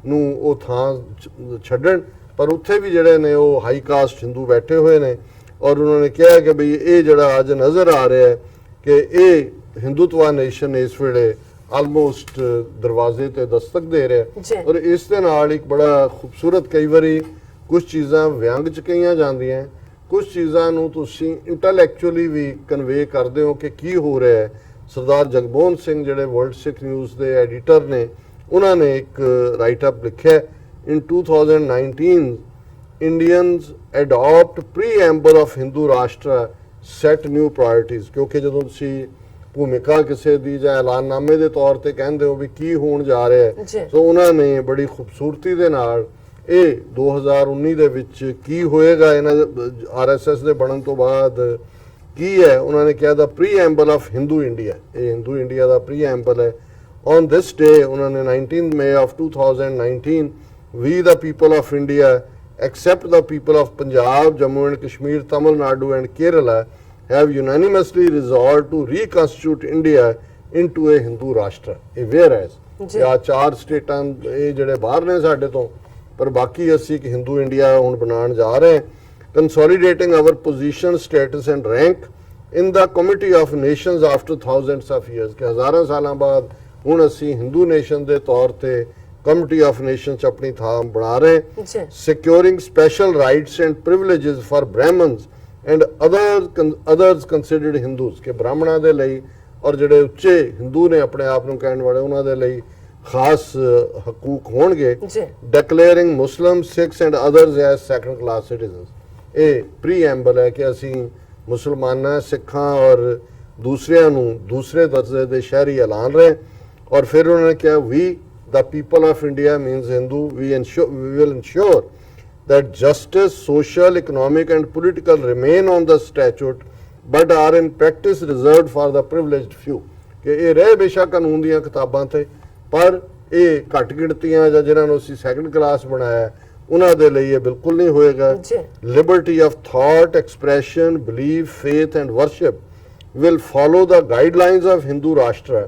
ਨੂੰ ਉਹ ਥਾਂ ਛੱਡਣ। ਪਰ ਉੱਥੇ ਵੀ ਜਿਹੜੇ ਨੇ ਉਹ ਹਾਈ ਕਾਸਟ ਹਿੰਦੂ ਬੈਠੇ ਹੋਏ ਨੇ ਔਰ ਉਹਨਾਂ ਨੇ ਕਿਹਾ ਕਿ ਵੀ ਇਹ ਜਿਹੜਾ ਅੱਜ ਨਜ਼ਰ ਆ ਰਿਹਾ ਹੈ ਕਿ ਇਹ ਹਿੰਦੂਤਵਾ ਨੇਸ਼ਨ ਇਸ ਵੇਲੇ ਆਲਮੋਸਟ ਦਰਵਾਜ਼ੇ ਤੇ ਦਸਤਕ ਦੇ ਰਿਹਾ ਔਰ ਇਸ ਦੇ ਨਾਲ ਇੱਕ ਬੜਾ ਖੂਬਸੂਰਤ, ਕਈ ਵਾਰੀ ਕੁਝ ਚੀਜ਼ਾਂ ਵਿਅੰਗ ਚ ਕਹੀਆਂ ਜਾਂਦੀਆਂ, ਕੁਝ ਚੀਜ਼ਾਂ ਨੂੰ ਤੁਸੀਂ ਇੰਟੈਲੈਕਚੁਅਲੀ ਵੀ ਕਨਵੇ ਕਰਦੇ ਹੋ ਕਿ ਕੀ ਹੋ ਰਿਹਾ ਹੈ। ਸਰਦਾਰ ਜਗਮੋਹਨ ਸਿੰਘ ਜਿਹੜੇ ਵਰਲਡ ਸਿੱਖ ਨਿਊਜ਼ ਦੇ ਐਡੀਟਰ ਨੇ, ਉਹਨਾਂ ਨੇ ਇੱਕ ਰਾਈਟ ਅਪ ਲਿਖਿਆ in 2019 Indians adopt preamble of Hindu Rashtra set new priorities, ਕਿਉਂਕਿ ਜਦੋਂ ਤੁਸੀਂ ਭੂਮਿਕਾ ਕਿਸੇ ਦੀ ਜਾਂ ਐਲਾਨਨਾਮੇ ਦੇ ਤੌਰ ਤੇ ਕਹਿੰਦੇ ਹੋ ਵੀ ਕੀ ਹੋਣ ਜਾ ਰਿਹਾ ਹੈ, ਸੋ ਉਹਨਾਂ ਨੇ ਬੜੀ ਖੂਬਸੂਰਤੀ ਦੇ ਨਾਲ ਇਹ 2019 ਦੇ ਵਿੱਚ ਕੀ ਹੋਏਗਾ ਇਹਨਾਂ ਆਰਐਸਐਸ ਦੇ ਬਣਨ ਤੋਂ ਬਾਅਦ ਕੀ ਹੈ, ਉਹਨਾਂ ਨੇ ਕਿਹਾ the preamble of Hindu India, ਇਹ ਹਿੰਦੂ ਇੰਡੀਆ ਦਾ ਪ੍ਰੀਐਂਬਲ ਹੈ। ਔਨ ਦਿਸ ਡੇ ਉਹਨਾਂ ਨੇ 19 May of 2019 we the people of India except the people of Punjab, Jammu and Kashmir, Tamil Nadu and Kerala have unanimously resolved to reconstitute India into a Hindu Rashtra, a whereas ਇਹ ਚਾਰ ਸਟੇਟਾਂ ਇਹ ਜਿਹੜੇ ਬਾਹਰ ਨੇ ਸਾਡੇ ਤੋਂ, ਪਰ ਬਾਕੀ ਅਸੀਂ ਇੱਕ ਹਿੰਦੂ ਇੰਡੀਆ ਹੁਣ ਬਣਾਉਣ ਜਾ ਰਹੇ ਹਾਂ। consolidating our position, status and rank in the committee of nations after thousands of years, ਕਿ ਹਜ਼ਾਰਾਂ ਸਾਲਾਂ ਬਾਅਦ ਹੁਣ ਅਸੀਂ ਹਿੰਦੂ ਨੇਸ਼ਨ ਦੇ ਤੌਰ ਤੇ ਕਮਿਟੀ ਆਫ ਨੇਸ਼ਨਸ ਆਪਣੀ ਥਾਂ ਬਣਾ ਰਹੇ। securing special rights and privileges for Brahmins and others considered Hindus, ਕਿ ਬ੍ਰਾਹਮਣਾਂ ਦੇ ਲਈ ਔਰ ਜਿਹੜੇ ਉੱਚੇ ਹਿੰਦੂ ਨੇ ਆਪਣੇ ਆਪ ਨੂੰ ਕਹਿਣ ਵਾਲੇ ਉਹਨਾਂ ਦੇ ਲਈ ਖਾਸ ਹਕੂਕ ਹੋਣਗੇ। declaring Muslims, Sikhs and others as second class citizens, ਇਹ ਪ੍ਰੀਐਂਬਲ ਹੈ ਕਿ ਅਸੀਂ ਮੁਸਲਮਾਨਾਂ, ਸਿੱਖਾਂ ਔਰ ਦੂਸਰਿਆਂ ਨੂੰ ਦੂਸਰੇ ਦਰਜੇ ਦੇ ਸ਼ਹਿਰੀ ਐਲਾਨ ਰਹੇ। ਔਰ ਫਿਰ ਉਹਨਾਂ ਨੇ ਕਿਹਾ we the people of India means Hindu, we will ensure that justice, social, economic and political remain on the statute but are in practice reserved for the privileged few, ਕਿ ਇਹ ਰਹੇ ਬੇਸ਼ੱਕ ਕਾਨੂੰਨ ਦੀਆਂ ਕਿਤਾਬਾਂ ਤੇ, ਪਰ ਇਹ ਘੱਟ ਗਿਣਤੀਆਂ ਜਾਂ ਜਿਨ੍ਹਾਂ ਨੂੰ ਅਸੀਂ ਸੈਕੰਡ ਕਲਾਸ ਬਣਾਇਆ ਉਹਨਾਂ ਦੇ ਲਈ ਇਹ ਬਿਲਕੁਲ ਨਹੀਂ ਹੋਏਗਾ। Liberty of thought, expression, belief, faith and worship will follow the guidelines of Hindu Rashtra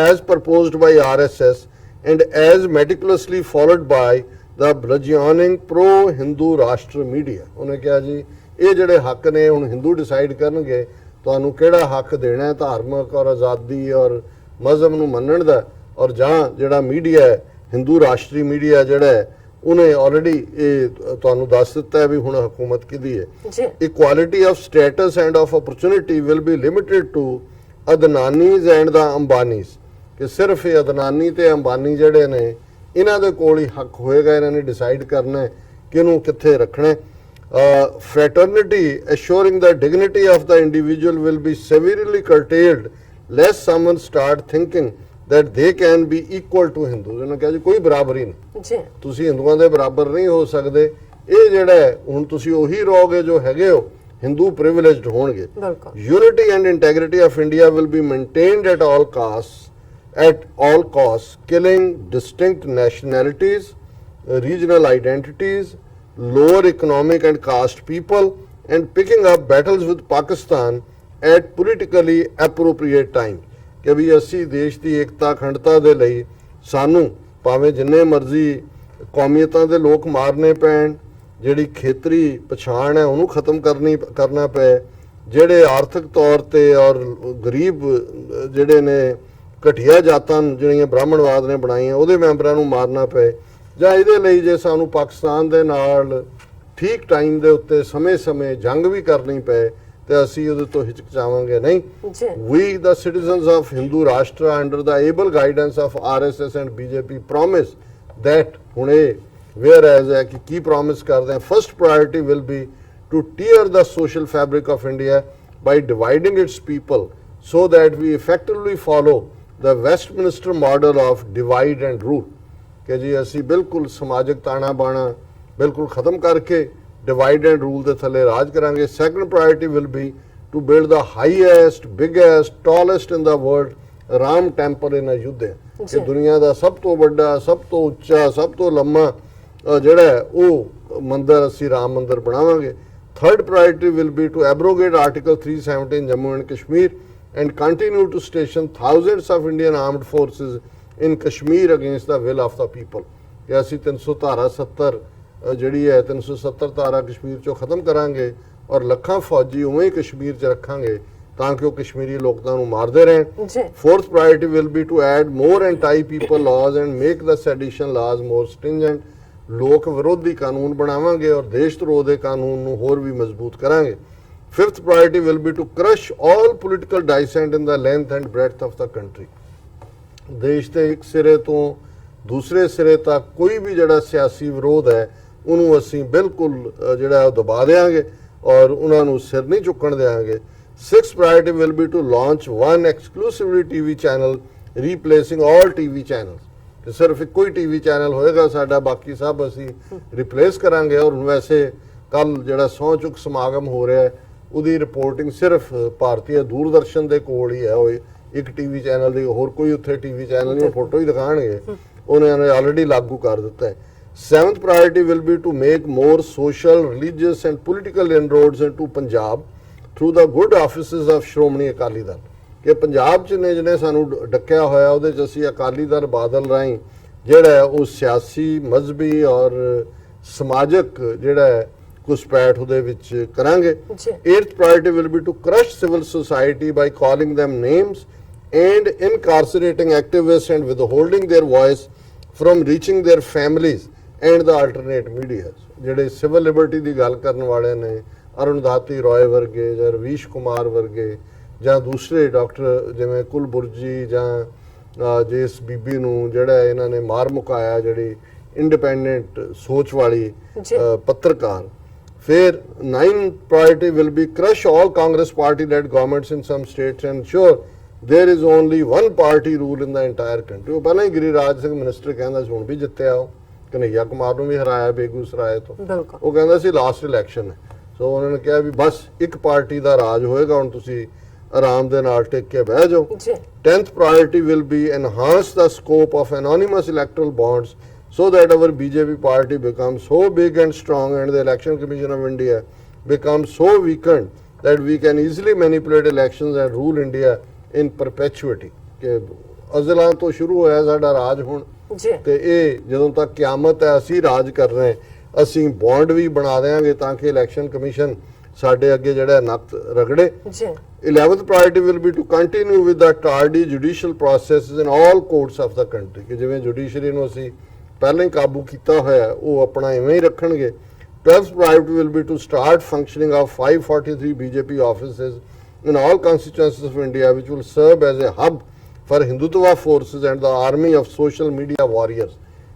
as proposed by RSS and as meticulously followed by the burgeoning pro-Hindu Rashtra media। ਉਹਨੇ ਕਿਹਾ ਜੀ ਇਹ ਜਿਹੜੇ ਹੱਕ ਨੇ ਹੁਣ ਹਿੰਦੂ ਡਿਸਾਈਡ ਕਰਨਗੇ ਤੁਹਾਨੂੰ ਕਿਹੜਾ ਹੱਕ ਦੇਣਾ ਹੈ, ਧਾਰਮਿਕ ਔਰ ਆਜ਼ਾਦੀ ਔਰ ਮਜ਼ਹਬ ਨੂੰ ਮੰਨਣ ਦਾ, ਔਰ ਜਾਂ ਜਿਹੜਾ ਮੀਡੀਆ ਹੈ ਹਿੰਦੂ ਰਾਸ਼ਟਰੀ ਮੀਡੀਆ ਜਿਹੜਾ ਹੈ ਉਹਨੇ ਆਲਰੇਡੀ ਇਹ ਤੁਹਾਨੂੰ ਦੱਸ ਦਿੱਤਾ ਹੈ ਵੀ ਹੁਣ ਹਕੂਮਤ ਕਿਹਦੀ ਹੈ। Equality of status and of opportunity will be limited to Adanis and the Ambanis, ਕਿ ਸਿਰਫ ਇਹ ਅਦਨਾਨੀ ਤੇ ਅੰਬਾਨੀ ਜਿਹੜੇ ਨੇ ਇਹਨਾਂ ਦੇ ਕੋਲ ਹੀ ਹੱਕ ਹੋਏਗਾ, ਇਹਨਾਂ ਨੇ ਡਿਸਾਈਡ ਕਰਨਾ ਹੈ ਕਿ ਇਹਨੂੰ ਕਿੱਥੇ ਰੱਖਣਾ ਹੈ। fraternity assuring the dignity of the individual will be severely curtailed lest someone start thinking that they can be equal to Hindus। ਇਹਨਾਂ ਕਿਹਾ ਜੀ ਕੋਈ ਬਰਾਬਰੀ ਨਹੀਂ ਜੀ, ਤੁਸੀਂ ਹਿੰਦੂਆਂ ਦੇ ਬਰਾਬਰ ਨਹੀਂ ਹੋ ਸਕਦੇ, ਇਹ ਜਿਹੜਾ ਹੁਣ ਤੁਸੀਂ ਉਹੀ ਰਹੋਗੇ ਜੋ ਹੈਗੇ ਹੋ, ਹਿੰਦੂ ਪ੍ਰਿਵਿਲੇਜਡ ਹੋਣਗੇ। unity and integrity of India will be maintained at all costs, killing distinct nationalities, regional identities, lower economic and caste people and picking up battles with Pakistan at politically appropriate time, ਕਿ ਵੀ ਅਸੀਂ ਦੇਸ਼ ਦੀ ਏਕਤਾ ਅਖੰਡਤਾ ਦੇ ਲਈ ਸਾਨੂੰ ਭਾਵੇਂ ਜਿੰਨੇ ਮਰਜ਼ੀ ਕੌਮੀਅਤਾਂ ਦੇ ਲੋਕ ਮਾਰਨੇ ਪੈਣ, ਜਿਹੜੀ ਖੇਤਰੀ ਪਛਾਣ ਹੈ ਉਹਨੂੰ ਖਤਮ ਕਰਨਾ ਪਏ, ਜਿਹੜੇ ਆਰਥਿਕ ਤੌਰ ਤੇ ਔਰ ਗਰੀਬ ਜਿਹੜੇ ਨੇ ਘਟੀਆ ਜਾਤਾਂ ਜਿਹੜੀਆਂ ਬ੍ਰਾਹਮਣਵਾਦ ਨੇ ਬਣਾਈਆਂ ਉਹਦੇ ਮੈਂਬਰਾਂ ਨੂੰ ਮਾਰਨਾ ਪਏ, ਜਾਂ ਇਹਦੇ ਲਈ ਜੇ ਸਾਨੂੰ ਪਾਕਿਸਤਾਨ ਦੇ ਨਾਲ ਠੀਕ ਟਾਈਮ ਦੇ ਉੱਤੇ ਸਮੇਂ-ਸਮੇਂ ਜੰਗ ਵੀ ਕਰਨੀ ਪਏ ਤੇ ਅਸੀਂ ਉਹਦੇ ਤੋਂ ਹਿਚਕਚਾਵਾਂਗੇ ਨਹੀਂ। We the citizens of Hindu Rashtra under the able guidance of RSS and BJP promise that ਹੁਣ ਇਹ whereas ਹੈ ਕਿ ਕੀ ਪ੍ਰੋਮਿਸ ਕਰਦੇ ਆ, first priority will be to tear the social fabric of India by dividing its people so that we effectively follow the Westminster model of divide and rule, ਕਿ ਜੀ ਅਸੀਂ ਬਿਲਕੁਲ ਸਮਾਜਿਕ ਤਾਣਾ ਬਾਣਾ ਬਿਲਕੁਲ ਖਤਮ ਕਰਕੇ ਡਿਵਾਈਡ ਐਂਡ ਰੂਲ ਦੇ ਥੱਲੇ ਰਾਜ ਕਰਾਂਗੇ। Second priority will be to build the highest, biggest, tallest in the world Ram temple in Ayodhya, ਕਿ ਦੁਨੀਆ ਦਾ ਸਭ ਤੋਂ ਵੱਡਾ, ਸਭ ਤੋਂ ਉੱਚਾ, ਸਭ ਤੋਂ ਲੰਮਾ ਜਿਹੜਾ ਉਹ ਮੰਦਿਰ ਅਸੀਂ ਰਾਮ ਮੰਦਿਰ ਬਣਾਵਾਂਗੇ। Third priority will be to abrogate article 370 in Jammu and Kashmir and continue to station thousands of Indian armed forces in Kashmir against the will of the people, ਕਿ ਅਸੀਂ 370 ਜਿਹੜੀ ਹੈ 370 ਧਾਰਾ ਕਸ਼ਮੀਰ ਚੋਂ ਖਤਮ ਕਰਾਂਗੇ ਔਰ ਲੱਖਾਂ ਫੌਜੀ ਉਵੇਂ ਹੀ ਕਸ਼ਮੀਰ 'ਚ ਰੱਖਾਂਗੇ ਤਾਂ ਕਿ ਉਹ ਕਸ਼ਮੀਰੀ ਲੋਕਾਂ ਨੂੰ ਮਾਰਦੇ ਰਹਿਣ। Fourth priority will be to add more anti people laws and make the sedition laws more stringent, ਲੋਕ ਵਿਰੋਧੀ ਕਾਨੂੰਨ ਬਣਾਵਾਂਗੇ ਔਰ ਦੇਸ਼ ਧਰੋਹ ਦੇ ਕਾਨੂੰਨ ਨੂੰ ਹੋਰ ਵੀ ਮਜ਼ਬੂਤ ਕਰਾਂਗੇ। Fifth priority will be to crush all political dissent in the length and breadth of the country, ਦੇਸ਼ ਦੇ ਇੱਕ ਸਿਰੇ ਤੋਂ ਦੂਸਰੇ ਸਿਰੇ ਤੱਕ ਕੋਈ ਵੀ ਜਿਹੜਾ ਸਿਆਸੀ ਵਿਰੋਧ ਹੈ ਉਹਨੂੰ ਅਸੀਂ ਬਿਲਕੁਲ ਜਿਹੜਾ ਉਹ ਦਬਾ ਦੇਵਾਂਗੇ ਔਰ ਉਹਨਾਂ ਨੂੰ ਸਿਰ ਨਹੀਂ ਚੁੱਕਣ ਦੇਵਾਂਗੇ। 6th priority will be to launch one exclusively TV channel replacing all TV channels। ਕਿ ਸਿਰਫ ਇੱਕੋ ਹੀ TV ਚੈਨਲ ਹੋਏਗਾ ਸਾਡਾ, ਬਾਕੀ ਸਭ ਅਸੀਂ ਰਿਪਲੇਸ ਕਰਾਂਗੇ। ਔਰ ਵੈਸੇ ਕੱਲ ਜਿਹੜਾ ਸਹੁੰ ਚੁੱਕ ਸਮਾਗਮ ਹੋ ਰਿਹਾ ਹੈ ਉਹਦੀ ਰਿਪੋਰਟਿੰਗ ਸਿਰਫ ਭਾਰਤੀ ਦੂਰਦਰਸ਼ਨ ਦੇ ਕੋਲ ਹੀ ਹੈ। ਉਹ ਇੱਕ TV ਚੈਨਲ ਦੀ, ਹੋਰ ਕੋਈ ਉੱਥੇ TV ਚੈਨਲ ਨਹੀਂ, ਫੋਟੋ ਹੀ ਦਿਖਾਣਗੇ। ਉਹਨਾਂ ਨੇ ਆਲਰੇਡੀ ਲਾਗੂ ਕਰ ਦਿੱਤਾ ਹੈ। 7th priority will be to make more social, religious and political inroads into Punjab through the good offices of Shromani Akali Dal। ਕਿ ਪੰਜਾਬ 'ਚ ਨੇ ਜਿਹਨੇ ਸਾਨੂੰ ਡੱਕਿਆ ਹੋਇਆ ਉਹਦੇ 'ਚ ਅਸੀਂ ਅਕਾਲੀ ਦਲ ਬਾਦਲ ਰਾਹੀਂ ਜਿਹੜਾ ਉਹ ਸਿਆਸੀ, ਮਜ਼ਹਬੀ ਔਰ ਸਮਾਜਿਕ ਜਿਹੜਾ ਹੈ ਘੁਸਪੈਠ ਉਹਦੇ ਵਿੱਚ ਕਰਾਂਗੇ। 8th priority will be to crush civil society by calling them names and incarcerating activists and withholding their voice from reaching their families and the alternate media। ਜਿਹੜੇ ਸਿਵਲ ਲਿਬਰਟੀ ਦੀ ਗੱਲ ਕਰਨ ਵਾਲੇ ਨੇ, ਅਰੁਣਦਾਤੀ ਰॉय ਵਰਗੇ ਜਾਂ ਰਵੀਸ਼ ਕੁਮਾਰ ਵਰਗੇ ਜਾਂ ਦੂਸਰੇ ਡਾਕਟਰ ਜਿਵੇਂ ਕੁਲਬੁਰਜੀ ਜਾਂ ਜਿਸ ਬੀਬੀ ਨੂੰ ਜਿਹੜਾ ਇਹਨਾਂ ਨੇ ਮਾਰ ਮੁਕਾਇਆ, ਜਿਹੜੀ ਇੰਡੀਪੈਂਡੈਂਟ ਸੋਚ ਵਾਲੀ ਪੱਤਰਕਾਰ। ਫਿਰ 9th priority will be crush all Congress party led governments in some states and ensure there is only one party rule in the entire country। ਉਹ ਪਹਿਲਾਂ ਹੀ ਗਿਰੀਰਾਜ ਸਿੰਘ ਮਿਨਿਸਟਰ ਕਹਿੰਦਾ ਸੀ, ਹੁਣ ਵੀ ਜਿੱਤਿਆ ਉਹ, ਕਨਈਆ ਕੁਮਾਰ ਨੂੰ ਵੀ ਹਰਾਇਆ ਬੇਗੂਸਰਾਏ ਤੋਂ। ਉਹ ਕਹਿੰਦਾ ਸੀ ਲਾਸਟ ਇਲੈਕਸ਼ਨ ਹੈ, ਸੋ ਉਹਨਾਂ ਨੇ ਕਿਹਾ ਵੀ ਬਸ ਇੱਕ ਪਾਰਟੀ ਦਾ ਰਾਜ ਹੋਏਗਾ, ਹੁਣ ਤੁਸੀਂ ਆਰਾਮ ਦੇ ਨਾਲ ਟਿਕ ਕੇ ਬਹਿ ਜਾਓ। 10th priority will be enhance the scope of anonymous electoral bonds so that our BJP party becomes so big and strong and the Election Commission of India becomes so weakened that we can easily manipulate elections and rule India in perpetuity। ਕਿ ਅਜ਼ਲਾਂ ਤੋਂ ਸ਼ੁਰੂ ਹੋਇਆ ਸਾਡਾ ਰਾਜ ਹੁਣ, ਤੇ ਇਹ ਜਦੋਂ ਤੱਕ ਕਿਆਮਤ ਹੈ ਅਸੀਂ ਰਾਜ ਕਰ ਰਹੇ ਹਾਂ। ਅਸੀਂ ਬੌਂਡ ਵੀ ਬਣਾ ਦੇਵਾਂਗੇ ਤਾਂ ਕਿ ਇਲੈਕਸ਼ਨ ਕਮਿਸ਼ਨ ਸਾਡੇ ਅੱਗੇ ਜਿਹੜਾ ਨੱਕ ਰਗੜੇ। 11th priority will be to continue with the tardy judicial processes in all courts of the country। ਕਿ ਜਿਵੇਂ ਜੁਡੀਸ਼ਰੀ ਨੂੰ ਅਸੀਂ ਪਹਿਲਾਂ ਹੀ ਕਾਬੂ ਕੀਤਾ ਹੋਇਆ ਉਹ ਆਪਣਾ ਇਵੇਂ ਹੀ ਰੱਖਣਗੇ। 12th priority will be to start functioning of 543 BJP offices in all constituencies of India which will serve as a hub for Hindutva forces and the army of social media warriors।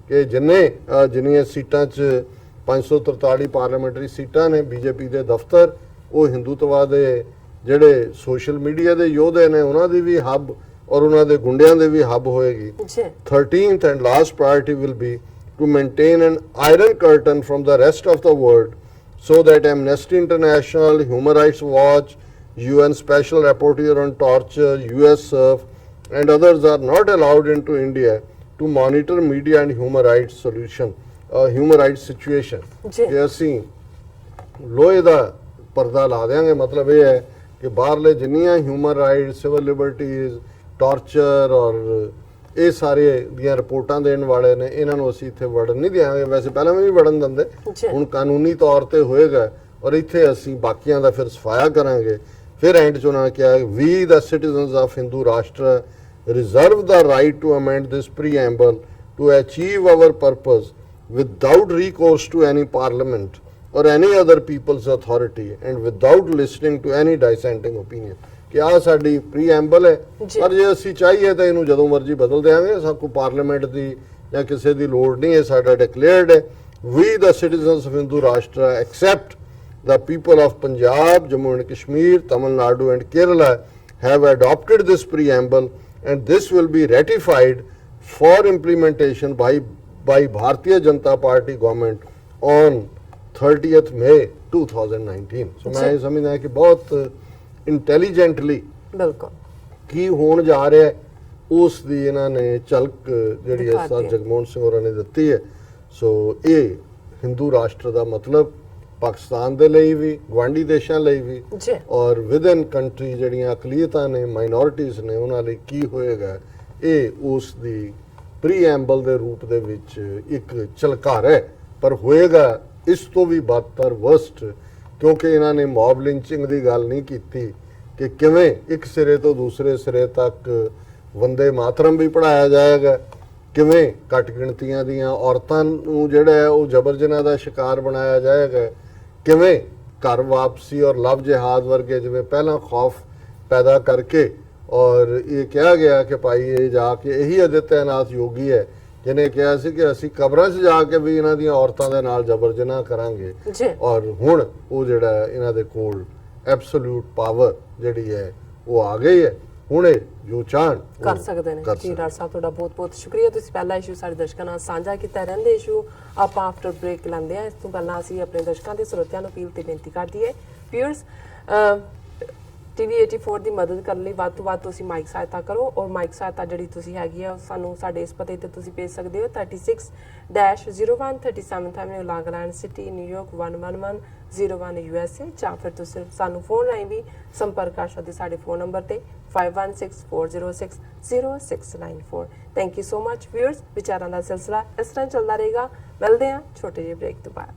ਕਿ ਜਿੰਨੀਆਂ ਸੀਟਾਂ 'ਚ 543 parliamentary ਸੀਟਾਂ ਨੇ BJP ਦੇ ਦਫ਼ਤਰ, ਉਹ ਹਿੰਦੂਤਵਾ ਦੇ ਜਿਹੜੇ ਸੋਸ਼ਲ ਮੀਡੀਆ ਦੇ ਯੋਧੇ ਨੇ ਉਹਨਾਂ ਦੀ ਵੀ ਹੱਬ ਔਰ ਉਹਨਾਂ ਦੇ ਗੁੰਡਿਆਂ ਦੇ ਵੀ ਹੱਬ ਹੋਏਗੀ। 13th and last priority will be to maintain an iron curtain from the rest of the world so that Amnesty International, Human Rights Watch, UN Special Rapporteur on Torture, US SURF and others are not allowed into India to monitor media and human rights human rights situation। ਕਿ ਅਸੀਂ ਲੋਹੇ ਦਾ ਪਰਦਾ ਲਾ ਦੇਵਾਂਗੇ। ਮਤਲਬ ਇਹ ਹੈ ਕਿ ਬਾਹਰਲੇ ਜਿੰਨੀਆਂ human rights, civil liberties, torture ਔਰ ਇਹ ਸਾਰੇ ਦੀਆਂ ਰਿਪੋਰਟਾਂ ਦੇਣ ਵਾਲੇ ਨੇ, ਇਹਨਾਂ ਨੂੰ ਅਸੀਂ ਇੱਥੇ ਵੜਨ ਨਹੀਂ ਦਿਆਂਗੇ। ਵੈਸੇ ਪਹਿਲਾਂ ਵੀ ਨਹੀਂ ਵੜਨ ਦਿੰਦੇ, ਹੁਣ ਕਾਨੂੰਨੀ ਤੌਰ ਤੇ ਹੋਏਗਾ ਔਰ ਇੱਥੇ ਅਸੀਂ ਬਾਕੀਆਂ ਦਾ ਫਿਰ ਸਫਾਇਆ ਕਰਾਂਗੇ। ਫਿਰ ਐਂਡ 'ਚ ਉਹਨਾਂ ਨੇ ਕਿਹਾ ਵੀ ਦ ਸਿਟੀਜ਼ਨਸ ਆਫ ਹਿੰਦੂ ਰਾਸ਼ਟਰ reserve the right to amend this preamble to achieve our purpose without recourse to any parliament or any other people's authority and without listening to any dissenting opinion। ਕਿ ਆਹ ਸਾਡੀ preamble ਹੈ, ਪਰ ਜੇ ਅਸੀਂ ਚਾਹੀਏ ਤਾਂ ਇਹਨੂੰ ਜਦੋਂ ਮਰਜ਼ੀ ਬਦਲ ਦੇਵਾਂਗੇ, ਸਭ ਕੋਈ ਪਾਰਲੀਮੈਂਟ ਦੀ ਜਾਂ ਕਿਸੇ ਦੀ ਲੋੜ ਨਹੀਂ ਹੈ, ਸਾਡਾ ਡਿਕਲੇਅਰਡ ਹੈ। We the citizens of Hindu Rashtra except the people of Punjab, Jammu and Kashmir, Tamil Nadu and Kerala have adopted this preamble and this will be ratified for implementation by Bharatiya Janata Party government on 30th May 2019। so मैं समझदा कि बहुत intelligently ਕੀ ਹੋਣ ਜਾ ਰਿਹਾ ਹੈ ਉਸ ਦੀ ਇਹਨਾਂ ਨੇ ਝਲਕ ਜਿਹੜੀ ਹੈ ਸਰ ਜਗਮੋਹਨ ਸਿੰਘ ਹੋਰਾਂ ਨੇ ਦਿੱਤੀ ਹੈ। ਸੋ ਇਹ ਹਿੰਦੂ ਰਾਸ਼ਟਰ ਦਾ ਮਤਲਬ ਪਾਕਿਸਤਾਨ ਦੇ ਲਈ ਵੀ, ਗਵਾਂਢੀ ਦੇਸ਼ਾਂ ਲਈ ਵੀ ਔਰ ਵਿਦਨ ਕੰਟਰੀ ਜਿਹੜੀਆਂ ਅਕਲੀਅਤਾਂ ਨੇ, ਮਾਈਨੋਰਿਟੀਜ਼ ਨੇ, ਉਹਨਾਂ ਲਈ ਕੀ ਹੋਏਗਾ, ਇਹ ਉਸ ਦੀ ਪ੍ਰੀਐਂਬਲ ਦੇ ਰੂਪ ਦੇ ਵਿੱਚ ਇੱਕ ਝਲਕਾਰ ਹੈ। ਪਰ ਹੋਏਗਾ ਇਸ ਤੋਂ ਵੀ ਬਦਤਰ, ਵਰਸਟ, ਕਿਉਂਕਿ ਇਹਨਾਂ ਨੇ ਮੌਬ ਲਿੰਚਿੰਗ ਦੀ ਗੱਲ ਨਹੀਂ ਕੀਤੀ ਕਿ ਕਿਵੇਂ ਇੱਕ ਸਿਰੇ ਤੋਂ ਦੂਸਰੇ ਸਿਰੇ ਤੱਕ ਵੰਦੇ ਮਾਤਰਮ ਵੀ ਪੜ੍ਹਾਇਆ ਜਾਏਗਾ, ਕਿਵੇਂ ਘੱਟ ਗਿਣਤੀਆਂ ਦੀਆਂ ਔਰਤਾਂ ਨੂੰ ਜਿਹੜਾ ਹੈ ਉਹ ਜਬਰ ਜਨਾਹ ਦਾ ਸ਼ਿਕਾਰ ਬਣਾਇਆ ਜਾਏਗਾ, ਕਿਵੇਂ ਘਰ ਵਾਪਸੀ ਔਰ ਲਵ ਜਿਹਾਦ ਵਰਗੇ ਜਿਵੇਂ ਪਹਿਲਾਂ ਖੌਫ ਪੈਦਾ ਕਰਕੇ ਔਰ ਇਹ ਕਿਹਾ ਗਿਆ ਕਿ ਭਾਈ ਇਹ ਜਾ ਕੇ ਇਹੀ ਆਦਿੱਤਿਆਨਾਥ ਯੋਗੀ ਹੈ ਜਿਹਨੇ ਕਿਹਾ ਸੀ ਕਿ ਅਸੀਂ ਕਬਰਾਂ 'ਚ ਜਾ ਕੇ ਵੀ ਇਹਨਾਂ ਦੀਆਂ ਔਰਤਾਂ ਦੇ ਨਾਲ ਜ਼ਬਰ ਜਨਾਹ ਕਰਾਂਗੇ ਜੀ ਔਰ ਹੁਣ ਉਹ ਜਿਹੜਾ ਇਹਨਾਂ ਦੇ ਕੋਲ ਐਬਸੋਲੂਟ ਪਾਵਰ ਜਿਹੜੀ ਹੈ ਉਹ ਆ ਗਈ ਹੈ। ਹੁਣ ਇਹ ਜੋ ਚਾਹਣ ਕਰ ਸਕਦੇ ਨੇ। ਜੀ ਡਾਕਟਰ ਸਾਹਿਬ ਤੁਹਾਡਾ ਬਹੁਤ ਬਹੁਤ ਸ਼ੁਕਰੀਆ, ਤੁਸੀਂ ਪਹਿਲਾ ਇਸ਼ੂ ਸਾਡੇ ਦਰਸ਼ਕਾਂ ਨਾਲ ਸਾਂਝਾ ਕੀਤਾ। ਰਹਿੰਦੇ ਇਸ਼ੂ ਆਪਾਂ ਆਫਟਰ ਬ੍ਰੇਕ ਲੈਂਦੇ ਹਾਂ। ਇਸ ਤੋਂ ਪਹਿਲਾਂ ਅਸੀਂ ਆਪਣੇ ਦਰਸ਼ਕਾਂ ਤੇ ਸਰੋਤਿਆਂ ਨੂੰ ਅਪੀਲ ਤੇ ਬੇਨਤੀ ਕਰਦੀ ਹੈ, ਵਿਊਅਰਸ TV 84 ਦੀ ਮਦਦ ਕਰਨ ਲਈ ਵੱਧ ਤੋਂ ਵੱਧ ਤੁਸੀਂ ਮਾਈਕ ਸਹਾਇਤਾ ਕਰੋ ਔਰ ਮਾਈਕ ਸਹਾਇਤਾ ਜਿਹੜੀ ਤੁਸੀਂ ਹੈਗੀ ਆ ਸਾਨੂੰ ਸਾਡੇ ਇਸ ਪਤੇ ਤੇ ਤੁਸੀਂ ਭੇਜ ਸਕਦੇ ਹੋ 36-01 37 Long Island City, New York 11101 USA, ਜਾਂ ਫਿਰ ਤੁਸੀਂ ਸਾਨੂੰ ਫੋਨ ਰਾਹੀਂ ਵੀ ਸੰਪਰਕ ਕਰ ਸਕਦੇ ਸਾਡੇ ਫੋਨ ਨੰਬਰ ਤੇ 5164060694। Thank you so much viewers. ਵਿਚਾਰਾਂ ਦਾ ਸਿਲਸਿਲਾ ਇਸ ਤਰ੍ਹਾਂ ਚੱਲਦਾ ਰਹੇਗਾ। ਮਿਲਦੇ ਹਾਂ ਛੋਟੇ ਜਿਹੇ ਬ੍ਰੇਕ ਤੋਂ ਬਾਅਦ।